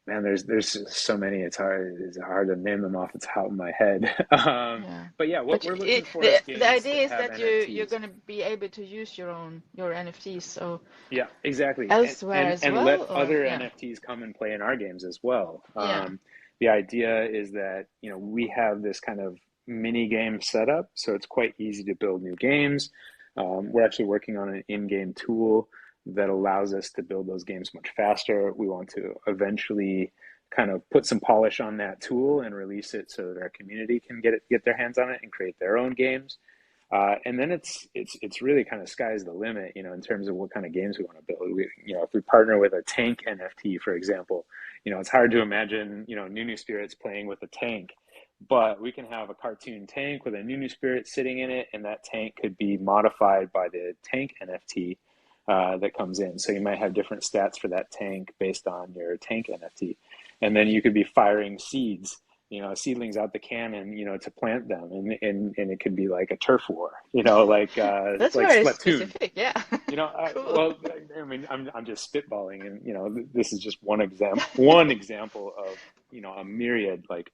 Man, there's so many. It's hard to name them off the top of my head. Yeah. But yeah, what But we're I looking for is the games idea that is have that you're NFTs. gonna be able to use your NFTs so Yeah, exactly. And, elsewhere and as and let well, or other yeah. NFTs come and play in our games as well. Yeah. The idea is that, we have this kind of mini game setup, so it's quite easy to build new games. We're actually working on an in-game tool that allows us to build those games much faster. We want to eventually kind of put some polish on that tool and release it so that our community can get their hands on it and create their own games. And then it's really kind of sky's the limit, in terms of what kind of games we want to build. If we partner with a tank NFT, for example, it's hard to imagine, Nunu Spirits playing with a tank, but we can have a cartoon tank with a Nunu Spirit sitting in it, and that tank could be modified by the tank NFT that comes in. So you might have different stats for that tank based on your tank NFT, and then you could be firing seeds, seedlings out the cannon, to plant them, and it could be like a turf war, That's like very Splatoon. specific. Yeah. Cool. Well, I mean, I'm just spitballing, and this is just one example of a myriad, like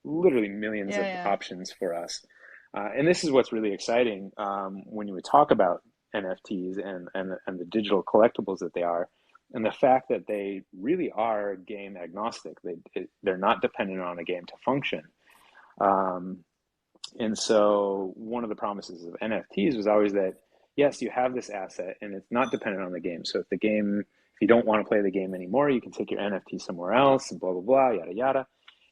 literally millions Yeah, of yeah. options for us. And this is what's really exciting when you would talk about NFTs and the digital collectibles that they are, and the fact that they really are game agnostic. They're not dependent on a game to function. Um, and so one of the promises of NFTs was always that, yes, you have this asset and it's not dependent on the game. So if you don't want to play the game anymore, you can take your NFT somewhere else and blah, blah, blah, yada, yada.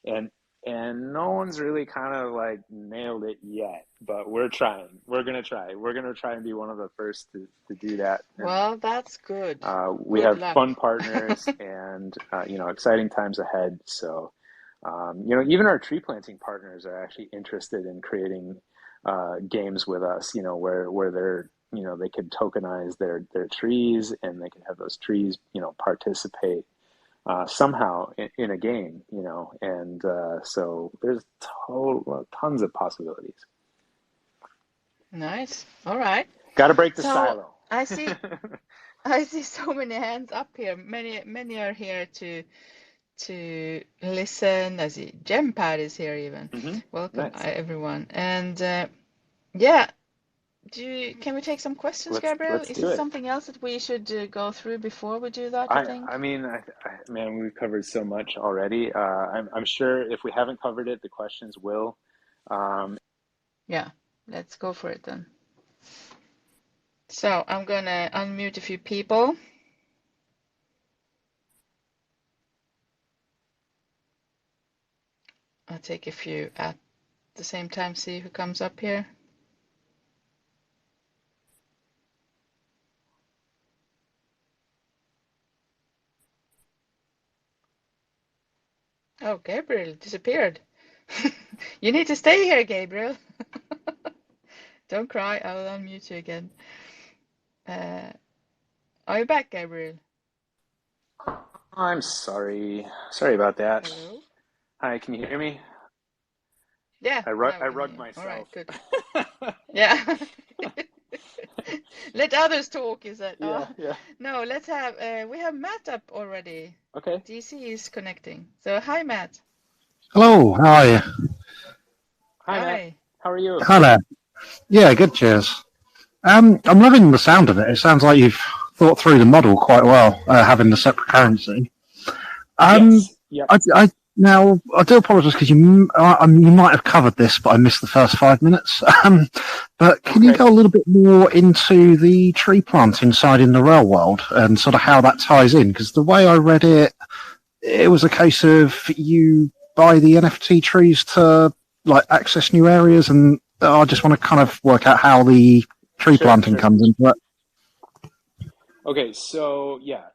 And, and no one's really kind of like nailed it yet, but we're trying. We're going to try. We're going to try and be one of the first to do that. And Well, that's good. we Good have luck. fun partners and, exciting times ahead. So, even our tree planting partners are actually interested in creating games with us, where they could totokenize their trees, and they can have those trees, participate somehow in a game, and so there's tons of possibilities. Nice. All right. Got to break the So silo. I see I see so many hands up here. Many are here to listen. I see Gempad is here even. Welcome, Nice. everyone. And yeah, can we take some questions, Gabriel? Let's Is do it it. something else that we should go through before we do that, you I think? mean, man, we've covered so much already. I'm sure if we haven't covered it, the questions will. Um, Yeah, let's go for it then. So I'm gonna unmute a few people. I'll take a few at the same time, see who comes up here. Oh, Gabriel disappeared. You need to stay here, Gabriel. Don't cry, I will unmute you again. Uh, are you back, Gabriel? I'm sorry. Sorry about that. Hello? Hi, can you hear me? Yeah, now I we can hear rugged you. All right, myself. good. Yeah. Let others talk, you said. Yeah, Oh, yeah. no, let's have, we have Matt up already. Okay. DC is connecting. So, hi, Matt. Hello, how are you? Hi, Matt. Hi. How are you? Hi there. Yeah, good, cheers. I'm loving the sound of it. It sounds like you've thought through the model quite well, having the separate currency. Yes. Yep. Now, I do apologise because you might have covered this, but I missed the first 5 minutes. But can you Okay. go a little bit more into the tree plant inside in the real world and sort of how that ties in? Because the way I read it, it was a case of you buy the NFT trees to like access new areas, and I just want to kind of work out how the tree Sure, planting sure. comes into it. Okay, so yeah,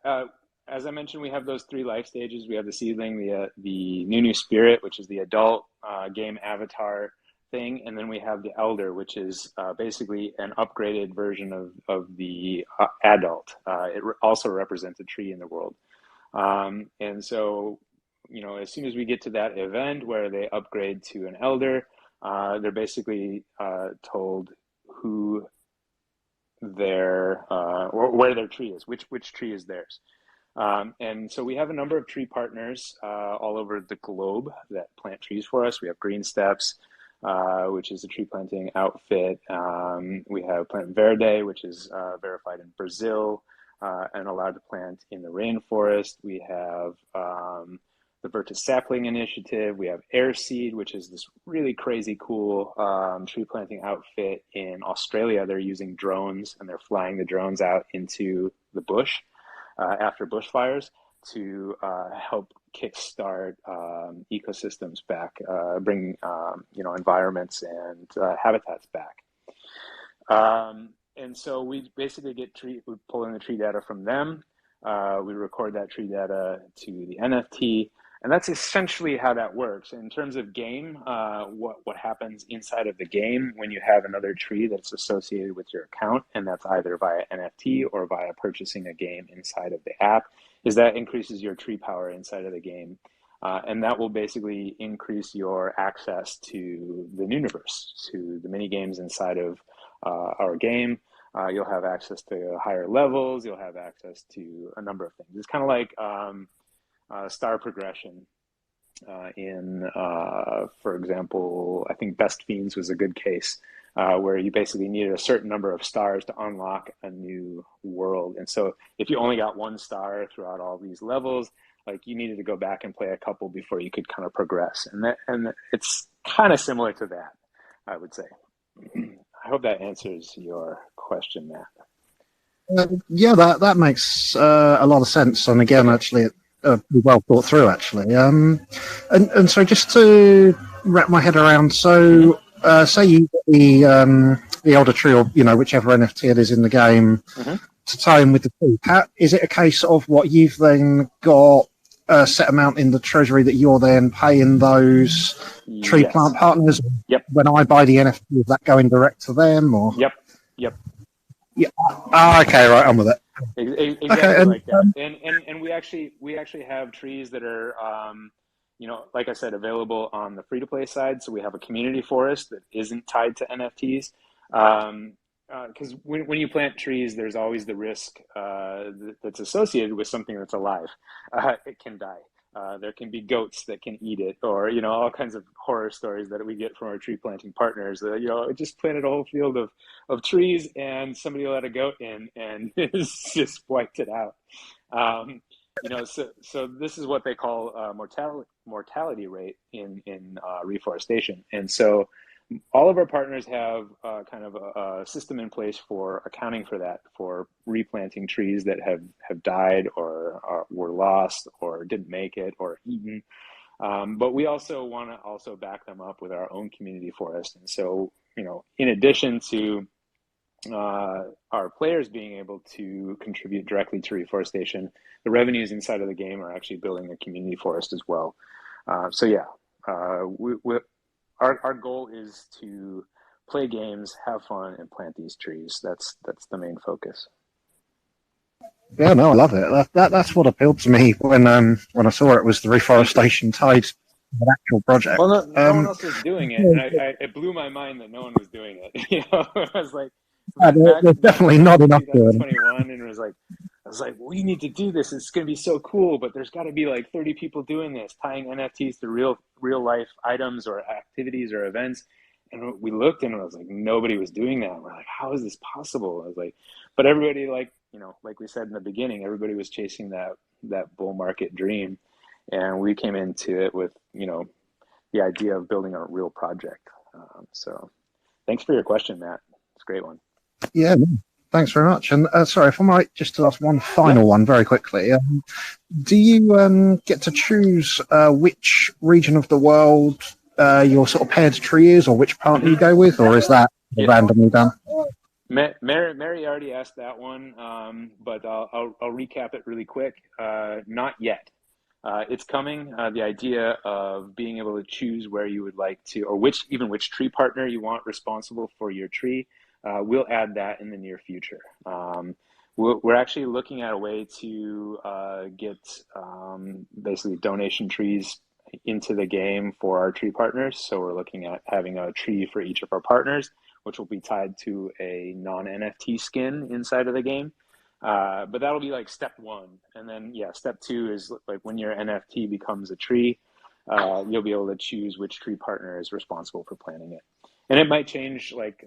as I mentioned, we have those three life stages. We have the seedling, the Nunu Spirit, which is the adult game avatar thing, and then we have the Elder, which is basically an upgraded version of the adult. Also represents a tree in the world. And so, as soon as we get to that event where they upgrade to an Elder, they're basically told who their or where their tree is, which tree is theirs. And so we have a number of tree partners all over the globe that plant trees for us. We have Green Steps, which is a tree planting outfit. We have Plant Verde, which is verified in Brazil and allowed to plant in the rainforest. We have the Virtus Sapling Initiative. We have Airseed, which is this really crazy cool tree planting outfit in Australia. They're using drones and they're flying the drones out into the bush after bushfires to help kickstart ecosystems back, bring environments and habitats back. And so we basically we pull in the tree data from them. We record that tree data to the NFT, and that's essentially how that works. In terms of game, what happens inside of the game when you have another tree that's associated with your account, and that's either via NFT or via purchasing a game inside of the app, is that increases your tree power inside of the game. And that will basically increase your access to the universe, to the mini games inside of our game. You'll have access to higher levels. You'll have access to a number of things. It's kind of like star progression for example, I think Best Fiends was a good case where you basically needed a certain number of stars to unlock a new world. And so if you only got one star throughout all these levels, like you needed to go back and play a couple before you could kind of progress. And it's kind of similar to that, I would say. I hope that answers your question, Matt. Yeah, that makes a lot of sense, and again, actually, well thought through. Actually, and so just to wrap my head around, so say you get the elder tree, or whichever NFT it is in the game, to tie in with the tree. Is it a case of what you've then got a set amount in the treasury that you're then paying those tree plant partners? Yep. When I buy the NFT, is that going direct to them, or? Yep. Yeah. Okay, right. I'm with it. Exactly okay, like that. And we actually have trees that are like I said, available on the free to play side. So we have a community forest that isn't tied to NFTs. Because when you plant trees, there's always the risk that's associated with something that's alive. It can die. There can be goats that can eat it, or all kinds of horror stories that we get from our tree planting partners. It just planted a whole field of trees, and somebody let a goat in, and it's just wiped it out. So this is what they call mortality rate in reforestation, and so all of our partners have kind of a system in place for accounting for that, for replanting trees that have died or were lost or didn't make it or eaten. But we also want to also back them up with our own community forest. And so, in addition to our players being able to contribute directly to reforestation, the revenues inside of the game are actually building a community forest as well. Our goal is to play games, have fun, and plant these trees. That's the main focus. Yeah, no, I love it. That's what appealed to me when I saw it was the reforestation tide an actual project. Well, no one else was doing it, and it blew my mind that no one was doing it. I was like, there's Matt definitely came not in enough doing. 2021 and I was like, we need to do this. It's going to be so cool, but there's got to be like 30 people doing this, tying NFTs to real life items or activities or events. And we looked and I was like, nobody was doing that. We're like, how is this possible? I was like, but everybody, like, like we said in the beginning, everybody was chasing that bull market dream. And we came into it with, the idea of building a real project. So thanks for your question, Matt. It's a great one. Yeah, no, thanks very much. And sorry, if I might just ask one final Yeah. one very quickly. Do you get to choose which region of the world your sort of paired tree is, or which partner you go with, or is that randomly done? Mary already asked that one, but I'll recap it really quick. Not yet. It's coming. The idea of being able to choose where you would like to, or which tree partner you want responsible for your tree. We'll add that in the near future. We're actually looking at a way to get basically donation trees into the game for our tree partners. So we're looking at having a tree for each of our partners, which will be tied to a non-NFT skin inside of the game. But that'll be like step one. And then, step two is like when your NFT becomes a tree, you'll be able to choose which tree partner is responsible for planting it. And it might change, like,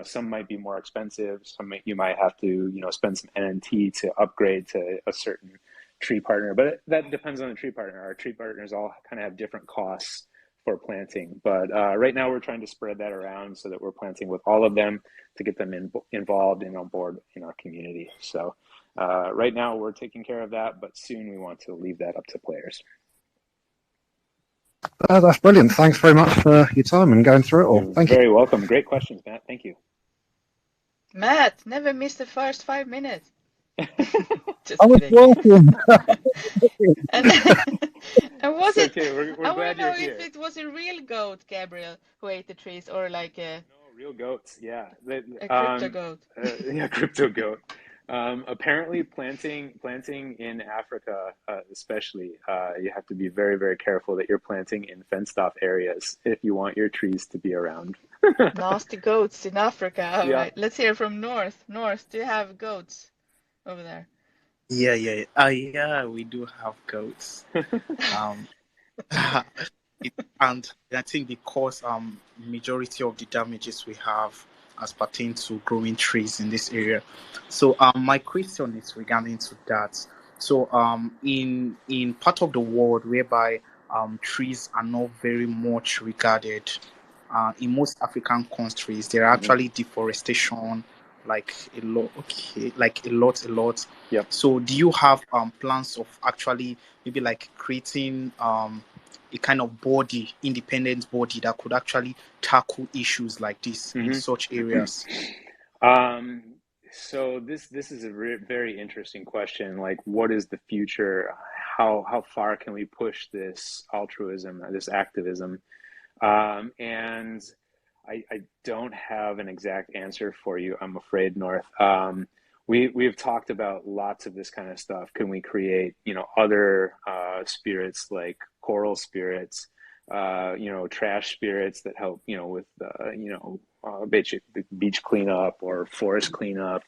some might be more expensive. You might have to, spend some NNT to upgrade to a certain tree partner. But that depends on the tree partner. Our tree partners all kind of have different costs for planting. But right now we're trying to spread that around so that we're planting with all of them to get them involved and on board in our community. So right now we're taking care of that, but soon we want to leave that up to players. That's brilliant. Thanks very much for your time and going through it all. You're Thank you. very welcome. Great questions, Matt. Thank you. Matt, never miss the first 5 minutes. Just I was kidding. welcome. And was It's it? okay. We're I want glad to know you're here. if it was a real goat, Gabriel, who ate the trees, or like a No, real goats. Yeah. crypto goat. Crypto goat. Apparently, planting in Africa, especially, you have to be very, very careful that you're planting in fenced-off areas if you want your trees to be around. Nasty goats in Africa. All Yeah. right. Let's hear from North. North, do you have goats over there? Yeah. Yeah, we do have goats. Um, and I think because majority of the damages we have as pertain to growing trees in this area. So my question is regarding to that. So in part of the world whereby trees are not very much regarded, in most African countries there are actually deforestation, like a lot. Okay, like a lot. Yep. So do you have plans of actually maybe like creating a kind of body, independent body that could actually tackle issues like this in such areas? So this is a very interesting question. Like, what is the future? How far can we push this altruism, this activism? And I don't have an exact answer for you, I'm afraid, North. We've talked about lots of this kind of stuff. Can we create, other spirits like coral spirits, trash spirits that help, with, beach cleanup or forest cleanup,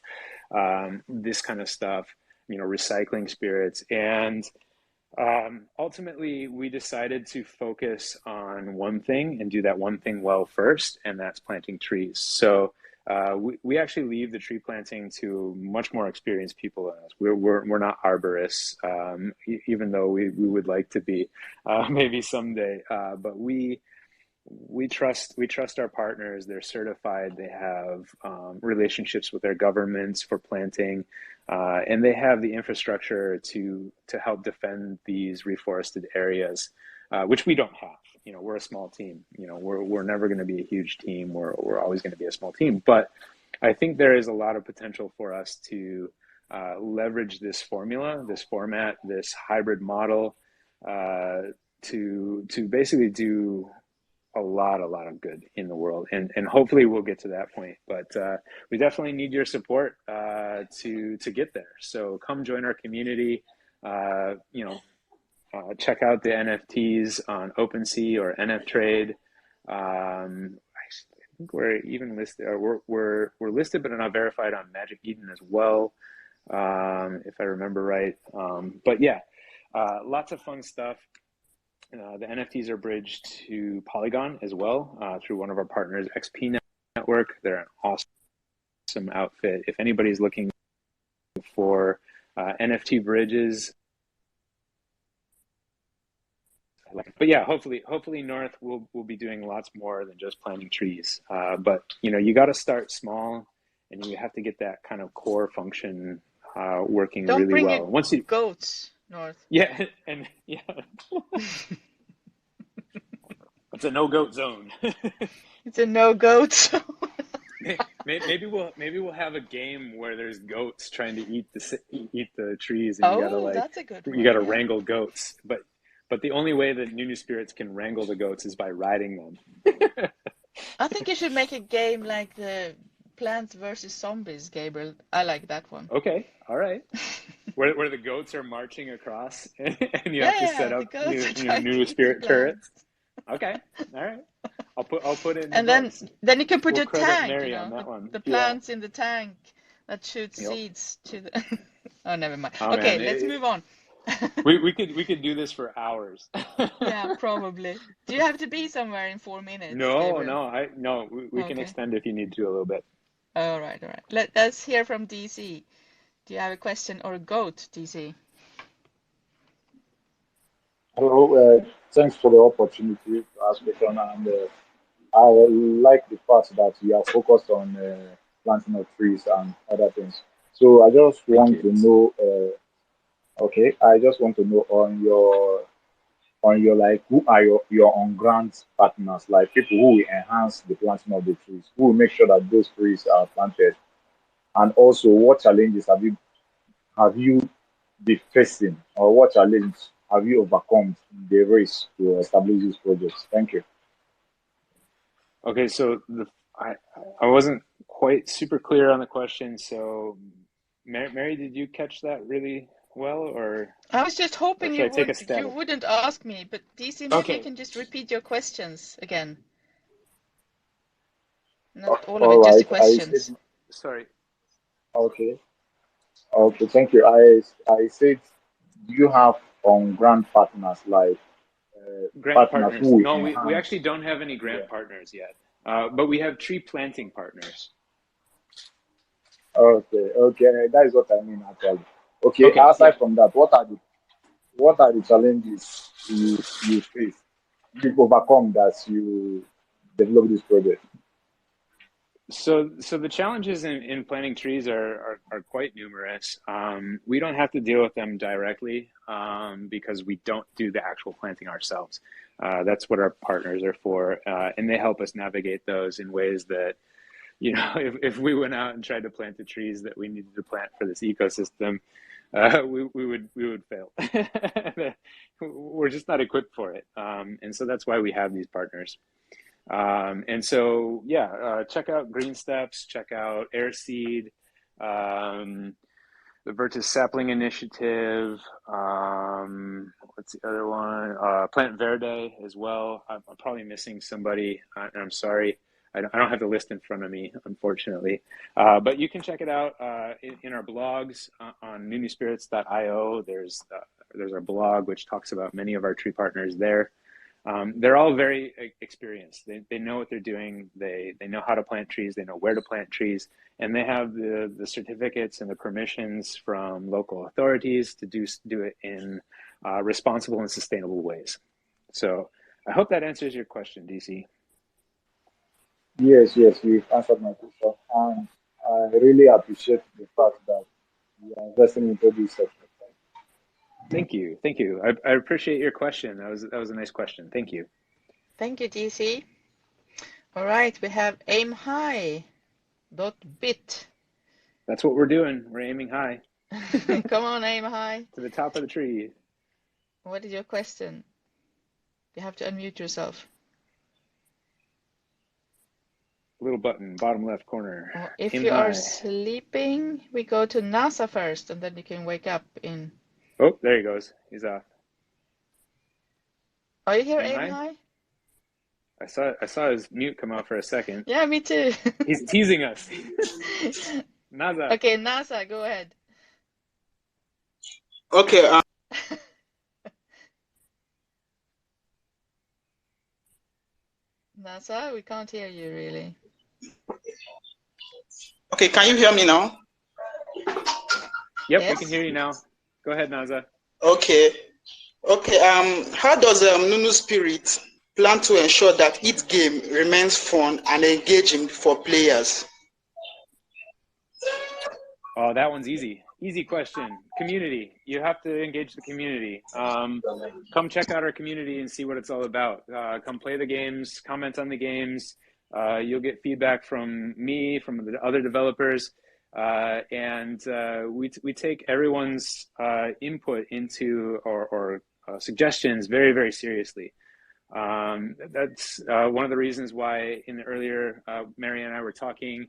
this kind of stuff, recycling spirits. And ultimately, we decided to focus on one thing and do that one thing well first, and that's planting trees. So we actually leave the tree planting to much more experienced people than us. We're not arborists, even though we would like to be, maybe someday. But we trust our partners. They're certified. They have relationships with their governments for planting, and they have the infrastructure to help defend these reforested areas, which we don't have. We're a small team. We're never going to be a huge team. We're always going to be a small team. But I think there is a lot of potential for us to leverage this formula, this format, this hybrid model, to basically do a lot of good in the world, and hopefully we'll get to that point. But we definitely need your support to get there. So come join our community. check out the NFTs on OpenSea or NFTrade. I think we're even listed, or we're listed, but not verified on Magic Eden as well, if I remember right. But yeah, lots of fun stuff. The NFTs are bridged to Polygon as well through one of our partners, XP Network. They're an awesome outfit. If anybody's looking for NFT bridges, but yeah, hopefully North will be doing lots more than just planting trees. But you got to start small, and you have to get that kind of core function working Don't really bring well. your Once you goats, North. yeah, and yeah, it's a no goat zone. It's a no goat zone. Maybe we'll have a game where there's goats trying to eat the trees, and That's a good one. you gotta wrangle goats. But the only way that Nunu Spirits can wrangle the goats is by riding them. I think you should make a game like the Plants vs. Zombies, Gabriel. I like that one. Okay, all right. Where the goats are marching across, and you have to set up Nunu Spirit turrets. Okay, all right. I'll put it in and the then you can put we'll your tank, Mary on that one. the plants in the tank that shoots seeds to the oh, never mind. Oh, okay, man. let's move on. we could do this for hours. Yeah, probably. Do you have to be somewhere in 4 minutes? No, Gabriel? no, we can extend if you need to a little bit. All right. Let's hear from DC. Do you have a question or a goat, DC? Hello, thanks for the opportunity to ask question, and I like the fact that you are focused on planting of trees and other things. So I just Thank want you. to know, I just want to know on your like who are your on ground partners, like people who will enhance the planting of the trees, who will make sure that those trees are planted, and also what challenges have you been facing, or what challenge have you overcome in the race to establish these projects? Thank you. Okay, so I wasn't quite super clear on the question. So, Mary, did you catch that really well, or I was just hoping should I take a you stab? wouldn't ask me, but DC, maybe you Okay. can just repeat your questions again. A- Not all of All it, just the right. I said questions. Sorry. okay. Okay. Thank you. I said, do you have on ground partners like Grant partners partners. who will No, we enhance? actually don't have any grant Yeah. partners yet, but we have tree planting partners. Okay. Okay. That is what I mean actually. Okay. Okay, yeah. Aside from that, what are the challenges you face, you've overcome that you develop this project? So the challenges in planting trees are quite numerous. We don't have to deal with them directly because we don't do the actual planting ourselves. That's what our partners are for, and they help us navigate those in ways that, if we went out and tried to plant the trees that we needed to plant for this ecosystem, we would fail. We're just not equipped for it, and so that's why we have these partners. And so, check out Green Steps, check out Airseed, the Virtus Sapling Initiative. What's the other one? Plant Verde as well. I'm probably missing somebody, and I'm sorry. I don't have the list in front of me, unfortunately. But you can check it out in our blogs on nunuspirits.io. There's our blog, which talks about many of our tree partners there. They're all very experienced. They know what they're doing. They know how to plant trees. They know where to plant trees, and they have the certificates and the permissions from local authorities to do it in responsible and sustainable ways. So I hope that answers your question, DC. Yes, yes, you've answered my question, and I really appreciate the fact that you are investing into this sector. Thank you. I appreciate your question. That was a nice question. Thank you. Thank you, DC. All right, we have aim high. .bit. That's what we're doing. We're aiming high. Come on, aim high. To the top of the tree. What is your question? You have to unmute yourself. Little button, bottom left corner. Or if aim you high. are sleeping, we go to NASA first, and then you can wake up in. Oh, there he goes. He's off. Are you here, Aim Aim high? High? I saw his mute come out for a second. Yeah, me too. He's teasing us. Naza. Okay, NASA, go ahead. Okay. NASA, we can't hear you really. Okay. Can you hear me now? Yep, Yes. we can hear you now. Go ahead, Naza. Okay. Okay. How does Nunu Spirits plan to ensure that each game remains fun and engaging for players? Oh, that one's easy. Easy question. Community. You have to engage the community. Come check out our community and see what it's all about. Come play the games, comment on the games. You'll get feedback from me, from the other developers, and we take everyone's input into or suggestions very, very seriously. That's one of the reasons why in the earlier, Mary and I were talking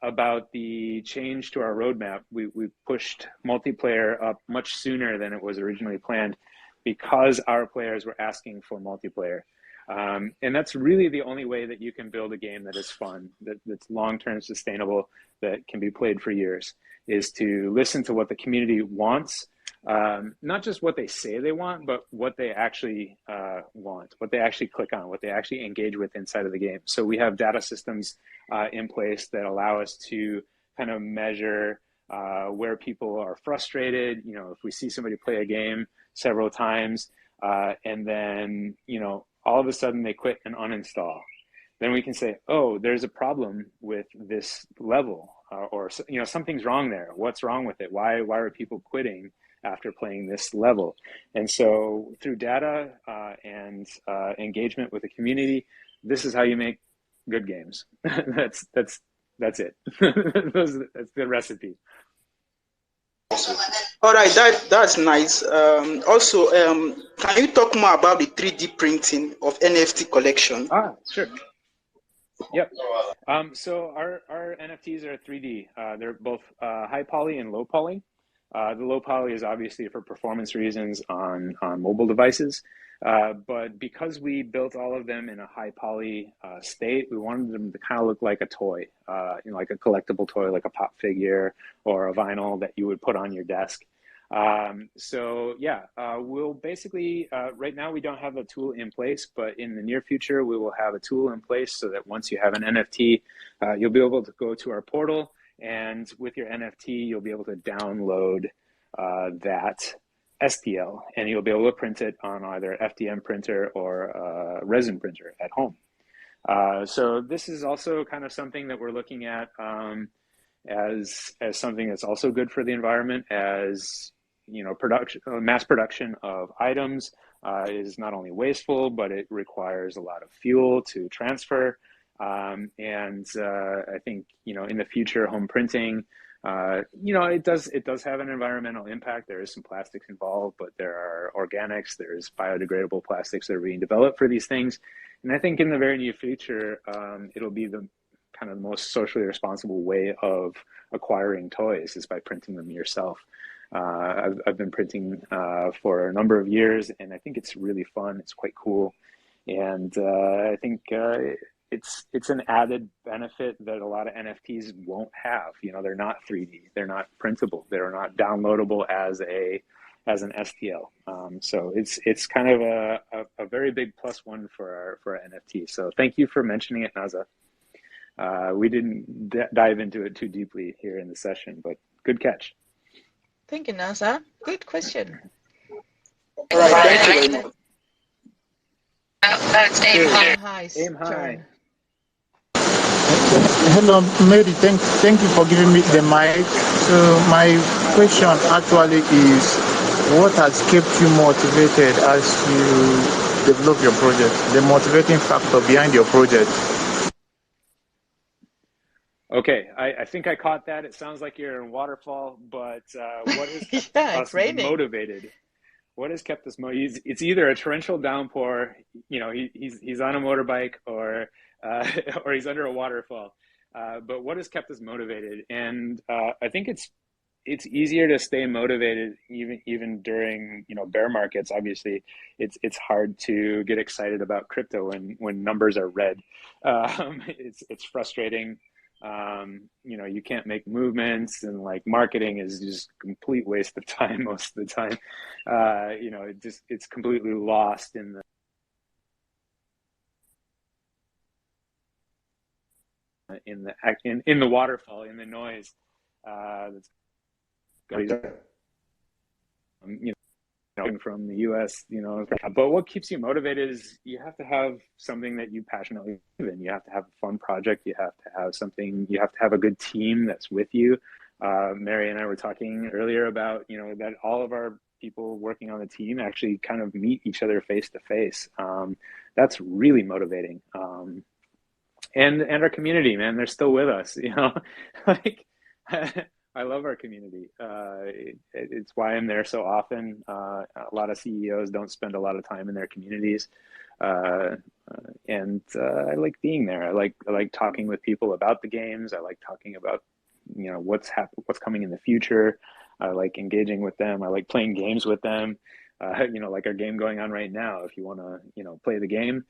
about the change to our roadmap. We pushed multiplayer up much sooner than it was originally planned because our players were asking for multiplayer. And that's really the only way that you can build a game that is fun, that's long-term sustainable, that can be played for years, is to listen to what the community wants, not just what they say they want, but what they actually want, what they actually click on, what they actually engage with inside of the game. So we have data systems in place that allow us to kind of measure where people are frustrated. You know, if we see somebody play a game several times and then, you know, all of a sudden they quit and uninstall, then we can say, oh, there's a problem with this level, or you know, something's wrong there. What's wrong with it? Why are people quitting after playing this level? And so through data and engagement with the community, this is how you make good games. That's it. That's the recipe. All right, that's nice. Also, can you talk more about the 3D printing of NFT collection? Sure. Yep. So our NFTs are 3D. They're both high poly and low poly. The low poly is obviously for performance reasons on mobile devices. But because we built all of them in a high poly state, we wanted them to kind of look like a toy, you know, like a collectible toy, like a pop figure or a vinyl that you would put on your desk. So yeah, we'll basically, right now we don't have a tool in place, but in the near future, we will have a tool in place so that once you have an NFT, you'll be able to go to our portal, and with your NFT, you'll be able to download that STL, and you'll be able to print it on either FDM printer or resin printer at home. So this is also kind of something that we're looking at as something that's also good for the environment, as you know, mass production of items is not only wasteful, but it requires a lot of fuel to transfer. And I think, you know, in the future, home printing, you know, it does have an environmental impact. There is some plastics involved, but there are organics, there's biodegradable plastics that are being developed for these things. And I think in the very near future, it'll be the kind of the most socially responsible way of acquiring toys is by printing them yourself. I've been printing for a number of years, and I think it's really fun. It's quite cool, and I think it's an added benefit that a lot of NFTs won't have. You know, they're not 3D, they're not printable, they're not downloadable as an STL. So it's kind of a very big plus one for our NFT. So thank you for mentioning it, Naza. We didn't dive into it too deeply here in the session, but good catch. Thank you, NASA. Good question. All right, thank you very much. That's Aim High's Aim high. turn. Hello, Mary. Thank you for giving me the mic. So my question actually is, what has kept you motivated as you develop your project? The motivating factor behind your project. Okay, I think I caught that. It sounds like you're in waterfall, but what has kept us motivated? What has kept us motivated? It's either a torrential downpour, you know, he's on a motorbike, or he's under a waterfall. But what has kept us motivated? And I think it's easier to stay motivated even during, you know, bear markets. Obviously, it's hard to get excited about crypto when numbers are red. It's frustrating. You know, you can't make movements, and like marketing is just complete waste of time most of the time. You know, it's completely lost in the waterfall, in the noise. That's you know, from the US, you know. But what keeps you motivated is you have to have something that you passionately believe in. You have to have a fun project. You have to have something. You have to have a good team that's with you. Mary and I were talking earlier about, you know, that all of our people working on the team actually kind of meet each other face to face. That's really motivating. And our community, man, they're still with us, you know. Like, I love our community. It's why I'm there so often. A lot of CEOs don't spend a lot of time in their communities, and I like being there. I like talking with people about the games. I like talking about, you know, what's coming in the future. I like engaging with them. I like playing games with them. You know, like our game going on right now. If you want to, you know, play the game,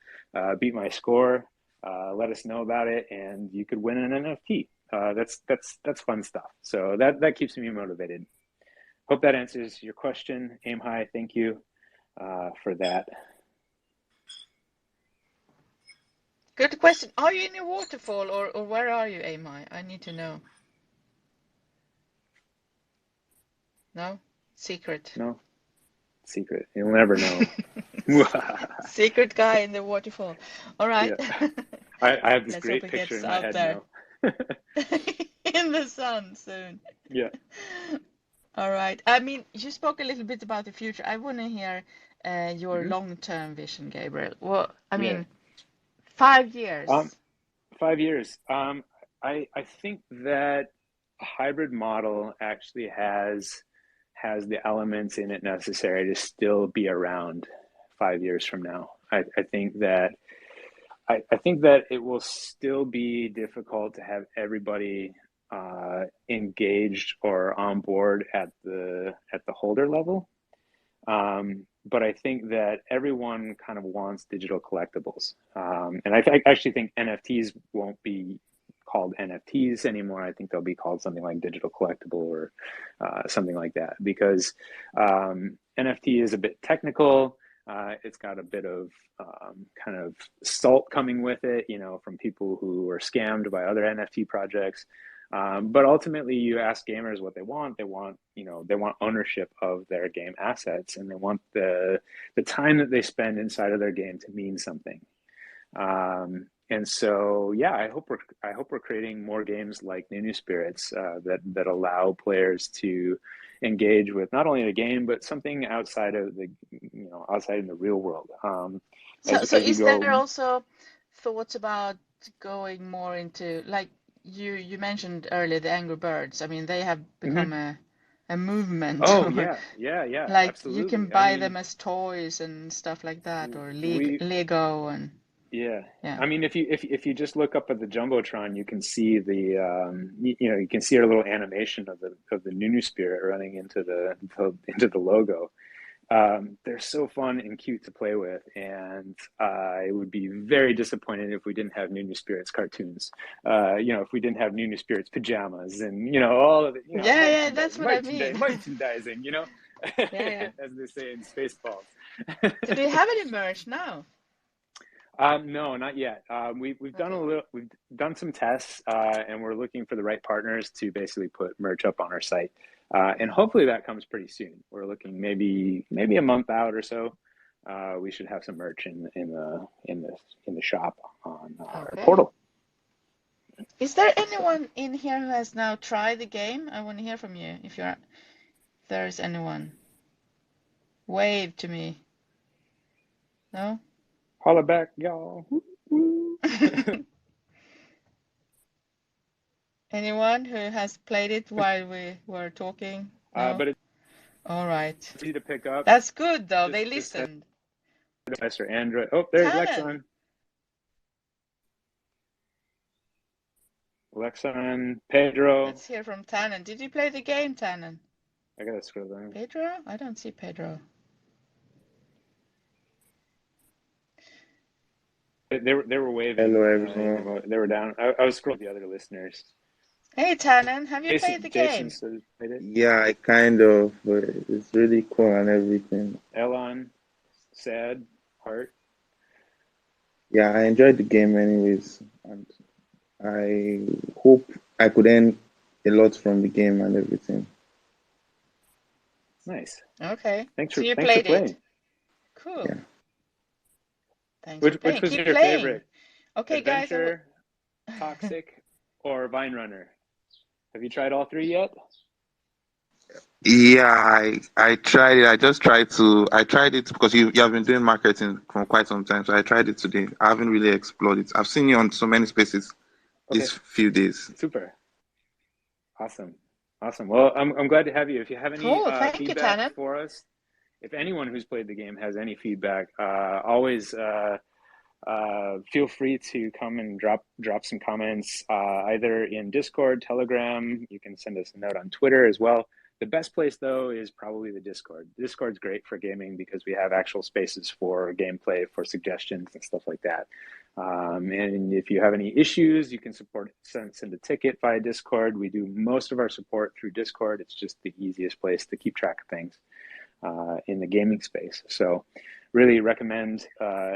beat my score, let us know about it, and you could win an NFT. That's fun stuff. So that keeps me motivated. Hope that answers your question. Aim high. Thank you for that. Good question. Are you in a waterfall, or where are you, Aim High? I need to know. No? Secret. No? Secret. You'll never know. Secret guy in the waterfall. All right. Yeah. I have this Let's great hope it picture gets in my out head there. now. In the sun soon. Yeah. All right. I mean, you spoke a little bit about the future. I want to hear your long-term vision, Gabriel. Well, I mean, 5 years. 5 years. I think that a hybrid model actually has the elements in it necessary to still be around 5 years from now. I think that it will still be difficult to have everybody engaged or on board at the holder level. But I think that everyone kind of wants digital collectibles. And I actually think NFTs won't be called NFTs anymore. I think they'll be called something like digital collectible or something like that, because NFT is a bit technical. It's got a bit of kind of salt coming with it, you know, from people who are scammed by other NFT projects. But ultimately, you ask gamers what they want. They want, you know, they want ownership of their game assets, and they want the time that they spend inside of their game to mean something. And so, yeah, I hope we're creating more games like Nunu Spirits that allow players to engage with not only the game but something outside of the, you know, outside in the real world. So is there also thoughts about going more into, like you mentioned earlier, the Angry Birds? I mean, they have become a movement. Oh yeah. Like Absolutely. you can buy them as toys and stuff like that, or Lego and. Yeah. I mean, if you just look up at the Jumbotron, you can see the you know, you can see our little animation of the Nunu Spirit running into the logo. They're so fun and cute to play with, and I would be very disappointed if we didn't have Nunu Spirits cartoons. You know, if we didn't have Nunu Spirits pajamas and, you know, all of it. You know, yeah, that's what I mean. Merchandising, you know, yeah. as they say in Spaceballs. So do you have any merch now? No, not yet. We've done some tests, and we're looking for the right partners to basically put merch up on our site, and hopefully that comes pretty soon. We're looking maybe a month out or so. We should have some merch in the shop on our portal. Is there anyone in here who has now tried the game? I want to hear from you. If there's anyone, wave to me. No. Holla back, y'all. Anyone who has played it while we were talking? No? But it's all right. easy to pick up. That's good, though. They listened. iOS or Android. Oh, there's Lexon. Alexan, Pedro. Let's hear from Tannen. Did you play the game, Tannen? I gotta scroll down. Pedro? I don't see Pedro. They were waving. Hello, everyone. They were down. I was scrolling the other listeners. Hey, Tannen, have you played the game? Jason played it. Yeah, I kind of, but it's really cool and everything. Elon, Sad, Heart. Yeah, I enjoyed the game anyways, and I hope I could earn a lot from the game and everything. Nice. Okay. Thanks So for you thanks for played playing. it. Cool. Yeah. Thanks for playing. Which was Keep your playing. favorite? Okay, guys. Adventure, Toxic, or Vine Runner? Have you tried all three yet? Yeah, I tried it. I tried it because you have been doing marketing for quite some time. So I tried it today. I haven't really explored it. I've seen you on so many spaces these few days. Super. Awesome. Well, I'm glad to have you. If you have any Cool. Thank you, feedback Tannen. for us, if anyone who's played the game has any feedback, always feel free to come and drop some comments either in Discord, Telegram. You can send us a note on Twitter as well. The best place, though, is probably the Discord. Discord's great for gaming because we have actual spaces for gameplay, for suggestions and stuff like that. And if you have any issues, you can send a ticket via Discord. We do most of our support through Discord. It's just the easiest place to keep track of things in the gaming space. So really recommend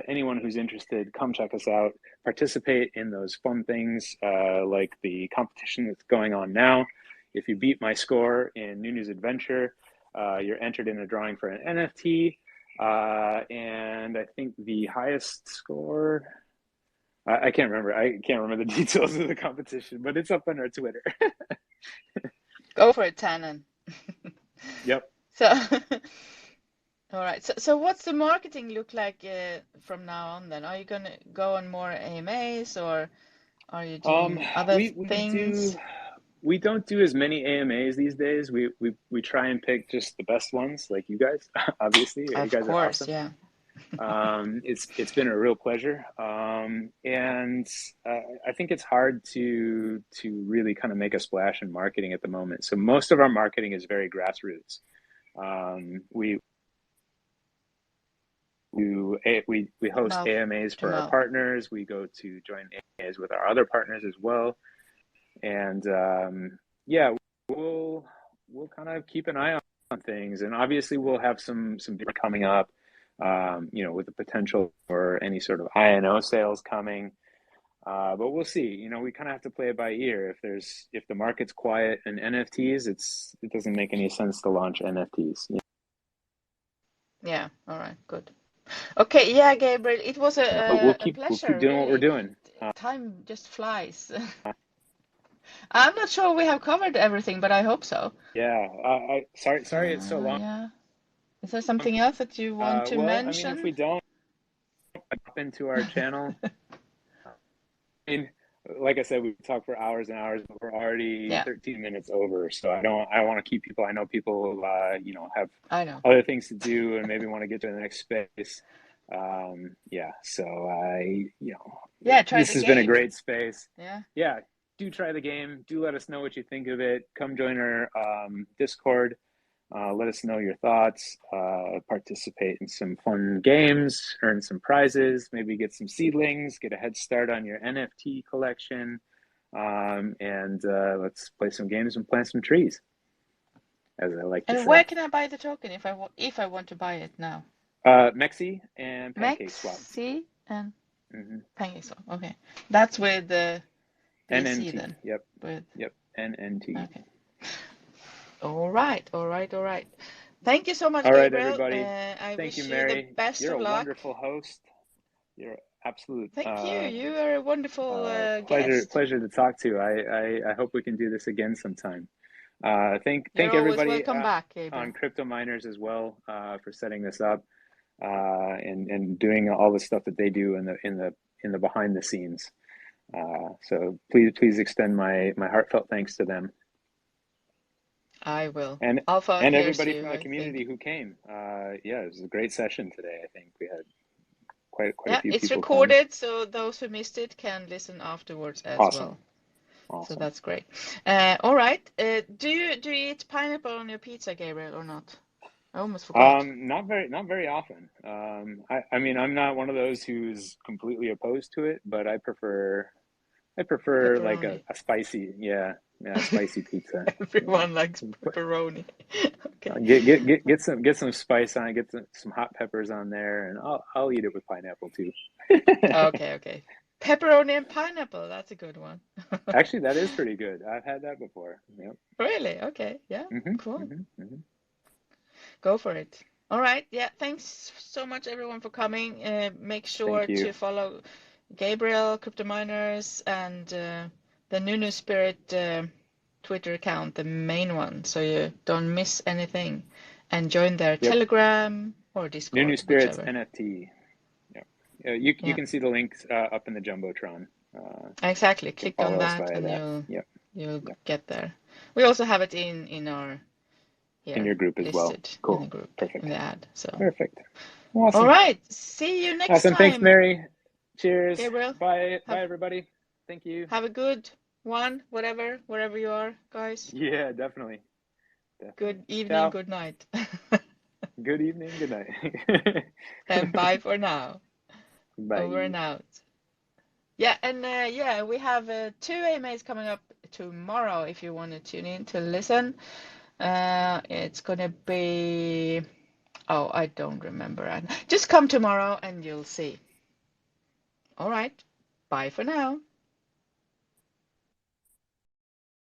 anyone who's interested, come check us out, participate in those fun things like the competition that's going on now. If you beat my score in Nunu's Adventure, you're entered in a drawing for an NFT. And I think the highest score, I can't remember. I can't remember the details of the competition, but it's up on our Twitter. Go for it, Tannen. Yep. So, all right. So what's the marketing look like from now on then? Are you going to go on more AMAs or are you doing other things? We don't do as many AMAs these days. We try and pick just the best ones, like you guys, obviously. You guys are awesome. Yeah. It's been a real pleasure. And I think it's hard to really kind of make a splash in marketing at the moment. So most of our marketing is very grassroots. We host AMAs for our partners. We go to join AMAs with our other partners as well. And yeah, we'll kind of keep an eye on things, and obviously we'll have some coming up, with the potential for any sort of INO sales coming. But we'll see. We kind of have to play it by ear. If the market's quiet in NFTs, it doesn't make any sense to launch NFTs. Yeah. All right. Good. Okay. Yeah, Gabriel, it was a pleasure. We'll keep doing what we're doing. Time just flies. I'm not sure we have covered everything, but I hope so. Yeah. Sorry it's so long. Yeah. Is there something else that you want to mention? I mean, if we don't hop into our channel, I mean, like I said, we talk for hours and hours, but we're already 13 minutes over. So I want to keep people. I know people, have other things to do and maybe want to get to the next space. This has been a great space. Yeah. Do try the game. Do let us know what you think of it. Come join our Discord. Let us know your thoughts. Participate in some fun games. Earn some prizes. Maybe get some seedlings. Get a head start on your NFT collection. And let's play some games and plant some trees, as I like to say. And where can I buy the token if I want to buy it now? Mexi and PancakeSwap. Mexi and PancakeSwap. Okay, that's with the NNT. then. Yep. Yep. NNT. Okay. All right. Thank you so much, All right, Gabriel. everybody. I Thank you, wish Mary. the best You're of a luck. wonderful host. You're absolute. Thank you. You are a wonderful guest. Pleasure to talk to. I hope we can do this again sometime. Thank You're everybody welcome back, Gabriel. on Crypto Miners as well for setting this up and doing all the stuff that they do in the behind the scenes. So please extend my heartfelt thanks to them. I will. And Alpha everybody from the community who came. It was a great session today. I think we had quite a few people. It's recorded, so those who missed it can listen afterwards as well. Awesome. that's great. All right. Do you eat pineapple on your pizza, Gabriel, or not? I almost forgot. Not very often. I mean, I'm not one of those who's completely opposed to it, but I prefer like Pepperoni. a spicy, spicy pizza. Everyone likes pepperoni. Okay. Get some spice on it, get some hot peppers on there, and I'll eat it with pineapple too. Okay. Pepperoni and pineapple. That's a good one. Actually, that is pretty good. I've had that before. Yep. Really? Okay. Yeah. Cool. Hmm. Go for it. All right. Yeah. Thanks so much, everyone, for coming. Make sure Thank you. to follow Gabriel, Crypto Miners, and the Nunu Spirit Twitter account, the main one, so you don't miss anything. And join their Telegram or Discord, Nunu Spirits whichever. NFT. Yeah. You can see the links up in the Jumbotron. Exactly. Click on that and you'll get there. We also have it in our here in your group as well. Cool. In the group. Perfect. In the ad. So perfect. Awesome. All right. See you next time. Thanks, Mary. Cheers. Gabriel. Bye, everybody. Thank you. Have a good one, wherever you are, guys. Yeah, definitely. Good evening, Ciao. good night. Good evening, good night. And bye for now. Bye. Over and out. Yeah, and we have 2 AMAs coming up tomorrow if you want to tune in to listen. It's gonna be, I don't remember. Just come tomorrow and you'll see. All right. Bye for now.